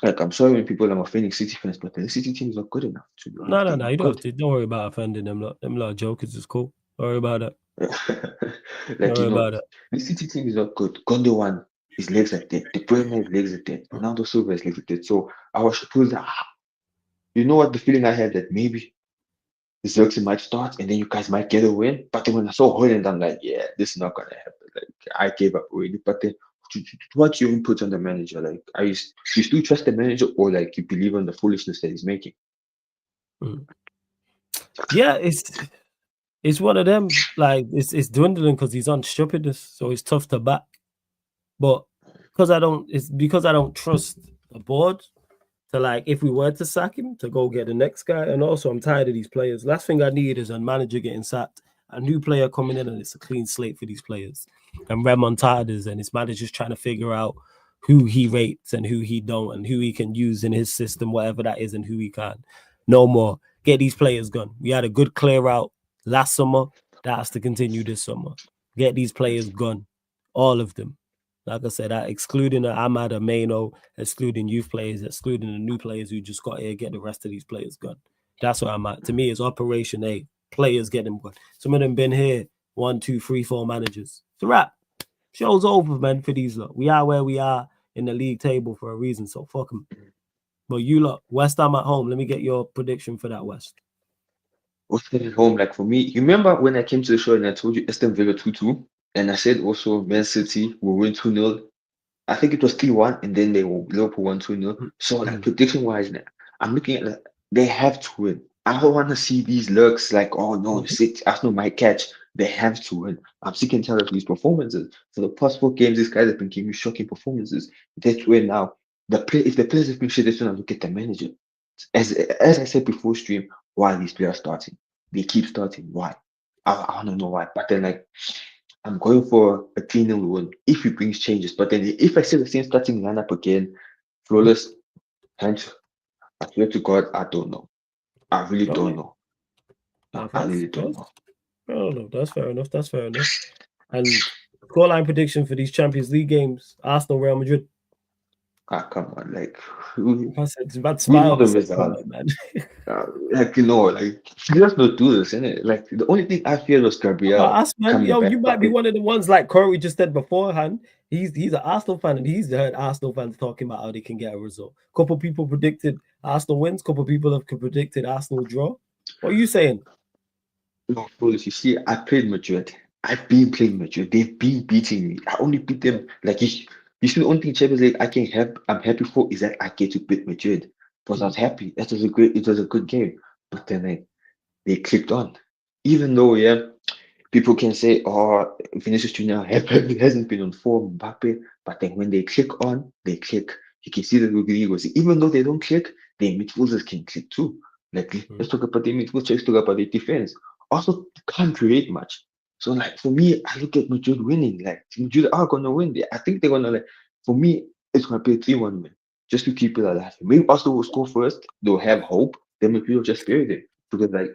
Like I'm sorry when people are offending City fans, but the City team is not good enough to be honest. No. You don't have to. Don't worry about offending them. Them lot jokers is cool. Don't worry about that. Like Don't worry about it. the City team is not good. Gundogan, his legs are dead. De Bruyne, his legs are dead. Ronaldo Silva, his legs are dead. So I was supposed that you know what the feeling I had that maybe Xerxes might start and then you guys might get a win. But then when I saw Holland, I'm like, yeah, this is not gonna happen. Like I gave up already. But then what's your input on the manager? Like, do you still trust the manager, or like you believe in the foolishness that he's making? Yeah, it's one of them. Like it's dwindling because he's on stupidness, so it's tough to back. But because I don't trust the board to, like, if we were to sack him, to go get the next guy. And also I'm tired of these players. Last thing I need is a manager getting sacked, a new player coming in, and it's a clean slate for these players. And remontadas, and his manager's trying to figure out who he rates and who he don't, and who he can use in his system, whatever that is, and who he can't. No more. Get these players gone. We had a good clear out last summer. That has to continue this summer. Get these players gone. All of them. Like I said, excluding Ahmad Ameno, excluding youth players, excluding the new players who just got here, get the rest of these players gone. That's what I'm at. To me, it's Operation A. Players get them gone. Some of them been here 1, 2, 3, 4 managers. It's a wrap. Show's over, man, for these lot. We are where we are in the league table for a reason, so fuck them. But you lot, West Ham at home. Let me get your prediction for that, West. West Ham at home, like for me, you remember when I came to the show and I told you Aston Villa 2-2, and I said also Man City will win 2-0. I think it was 3-1, and then Liverpool won 2-0. So like prediction wise, I'm looking at like, they have to win. I don't want to see these lurks like, oh no, Arsenal might catch. They have to win. I'm sick and tired of these performances. For the past 4 games, these guys have been giving shocking performances. That's where now if the players have been shit, they want to look at the manager. As I said before stream, why are these players starting? They keep starting. Why? I don't know why. But then like I'm going for a 3-0 win if he brings changes. But then if I see the same starting lineup again, flawless, hence, I swear to God, I don't know. I really don't know. I really don't know. I don't know. That's fair enough. That's fair enough. And scoreline prediction for these Champions League games: Arsenal, Real Madrid. Come on, like It's about we know the smiles, result, man. like let's not do this, innit? Like the only thing I fear was Gabriel coming back. You might be one of the ones like Corey just said beforehand. He's an Arsenal fan, and he's heard Arsenal fans talking about how they can get a result. A couple people predicted Arsenal wins. A couple people have predicted Arsenal draw. What are you saying? No, foolish. You see, I played Madrid. I've been playing Madrid. They've been beating me. I only beat them like you see the only thing Champions League I'm happy for is that I get to beat Madrid. Because I was happy. It was a good game. But then they clicked on. Even though people can say, oh, Vinicius Junior hasn't been on form, Mbappe, but then when they click on, they click. You can see the Rodriguez. Even though they don't click, their midfielders can click too. Like let's talk about their midfielders, let's talk about their defense. Also can't create much. So like for me, I look at Madrid winning. Like Madrid are gonna win. I think they're gonna for me, it's gonna be a 3-1 win. Just to keep it alive. Maybe Arsenal will score first, they'll have hope, then Madrid will just bury them. Because like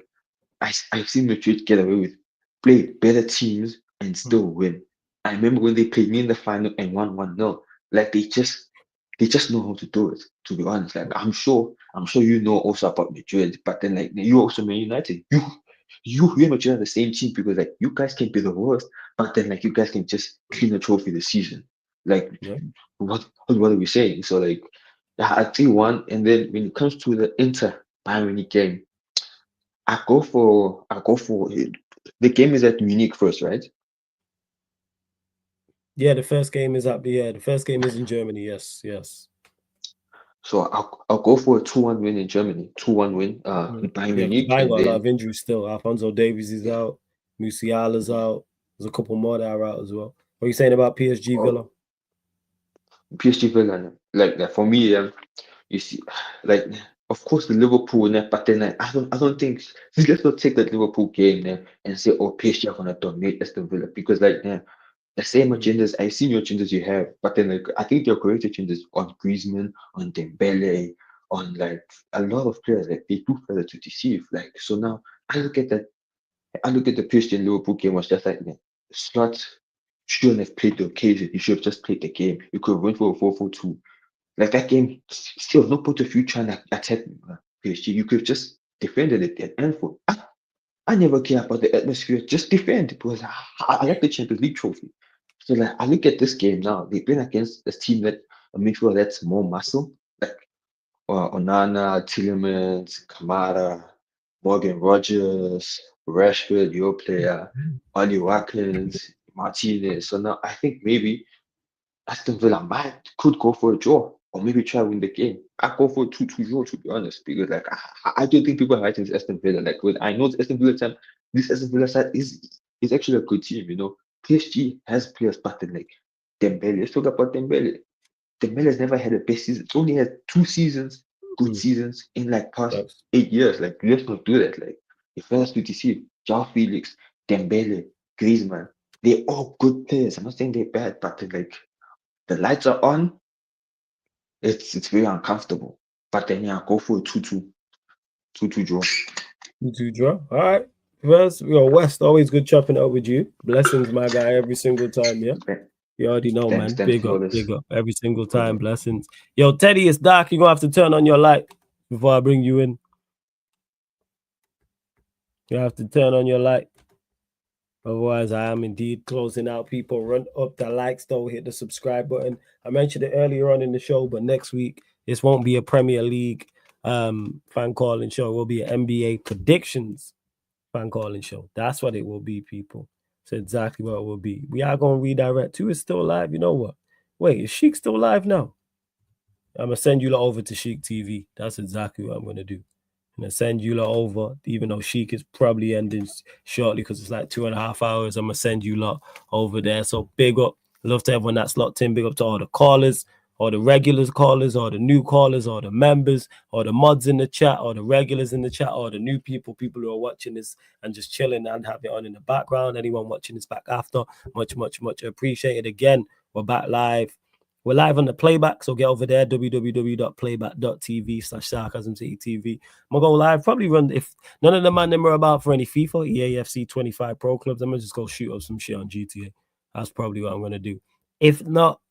I've seen Madrid get away with play better teams and still win. I remember when they played me in the final and won 1-0. Like they just know how to do it, to be honest. Like I'm sure you know also about Madrid, but then like you also Man United. You and Madrid are the same team because like you guys can be the worst, but then like you guys can just clean a trophy this season. Like what are we saying? So like I 3-1, and then when it comes to the Inter Bayern Munich game, I go for the game is at Munich first, right? Yeah, the first game is the first game is in Germany. Yes. So I'll go for a 2-1 win in Germany. 2-1 win. Bayern Munich. Bayern got a lot of injuries still. Alphonso Davies is out. Musiala's out. There's a couple more that are out as well. What are you saying about PSG Villa? PSG Villa, like for me, you see, like of course the Liverpool, but then like, I don't think let's not take that Liverpool game and say, oh, PSG are gonna dominate Aston Villa, because like the same agendas, I see your agendas you have, but then like I think your correct agendas on Griezmann, on Dembele, on like a lot of players, like they do further to deceive. Like so now I look at the PSG and Liverpool game was just like Slot shouldn't have played the occasion. He should have just played the game. You could have went for a 4-4-2. Like that game, still no point of you trying to attack PSG. You could have just defended it at Anfield. I never care about the atmosphere. Just defend, because I like the Champions League trophy. So like I look at this game now. They've been against a team that a midfield that's more muscle, like Onana, Tielemans, Kamara, Morgan Rogers, Rashford, your player, Oli Watkins, Martinez. So now I think maybe Aston Villa could go for a draw, or maybe try to win the game. I go for a 2-2 draw, to be honest, because like I don't think people are writing this Aston Villa. Like when I know this Aston Villa side is actually a good team. PSG has players, but then like Dembele. Let's talk about Dembele. Dembele has never had a best season. It's only had 2 seasons, good seasons in like past 8 years. Like let's not do that. Like the first to deceive João Felix, Dembele, Griezmann. They're all good players. I'm not saying they're bad, but like the lights are on, it's very uncomfortable. But then go for a 2-2 draw. 2-2 draw. All right. First, West, always good chopping up with you. Blessings, my guy, every single time. Yeah. You already know, man. Big up every single time. Blessings. Yo, Teddy, it's dark. You're gonna have to turn on your light before I bring you in. You have to turn on your light. Otherwise, I am indeed closing out. People, run up the likes, though. Hit the subscribe button. I mentioned it earlier on in the show, but next week, this won't be a Premier League fan calling show. It will be an NBA predictions fan calling show. That's what it will be, people. That's exactly what it will be. We are going to redirect to. It's still live. You know what? Wait, is Sheik still live now? I'm going to send you over to Sheik TV. That's exactly what I'm going to do. I'm going to send you lot over, even though Sheik is probably ending shortly because it's like 2.5 hours. I'm going to send you lot over there. So big up. Love to everyone that's locked in. Big up to all the callers, or the regulars callers, or the new callers, or the members, or the mods in the chat, or the regulars in the chat, or the new people who are watching this and just chilling and have it on in the background. Anyone watching this back after, much, much, much appreciated. Again, we're back live. We're live on the playback, so get over there, www.playback.tv/SarcasmCityTV. I'm going to go live, probably run, if none of the man them are about for any FIFA, EAFC 25 Pro Clubs, I'm going to just go shoot up some shit on GTA. That's probably what I'm going to do. If not,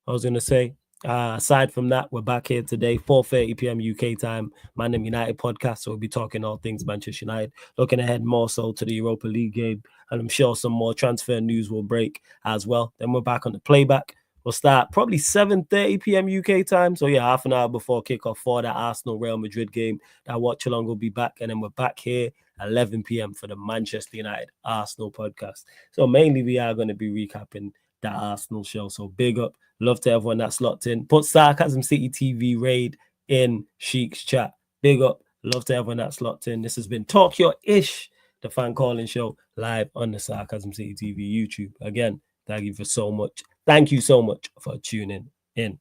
I was going to say, aside from that, we're back here today, 4:30 p.m. UK time, Man Them United podcast, so we'll be talking all things Manchester United, looking ahead more so to the Europa League game, and I'm sure some more transfer news will break as well. Then we're back on the playback. will start probably 7:30 p.m. UK time. So yeah, half an hour before kickoff for that Arsenal Real Madrid game. That watch along will be back, and then we're back here 11 p.m. for the Manchester United Arsenal podcast. So mainly we are going to be recapping that Arsenal show. So big up, love to everyone that's locked in. Put Sarcasm City TV raid in Sheik's chat. Big up, love to everyone that's locked in. This has been Talk Your Ish, the fan calling show, live on the Sarcasm City TV YouTube. Again, thank you so much for tuning in.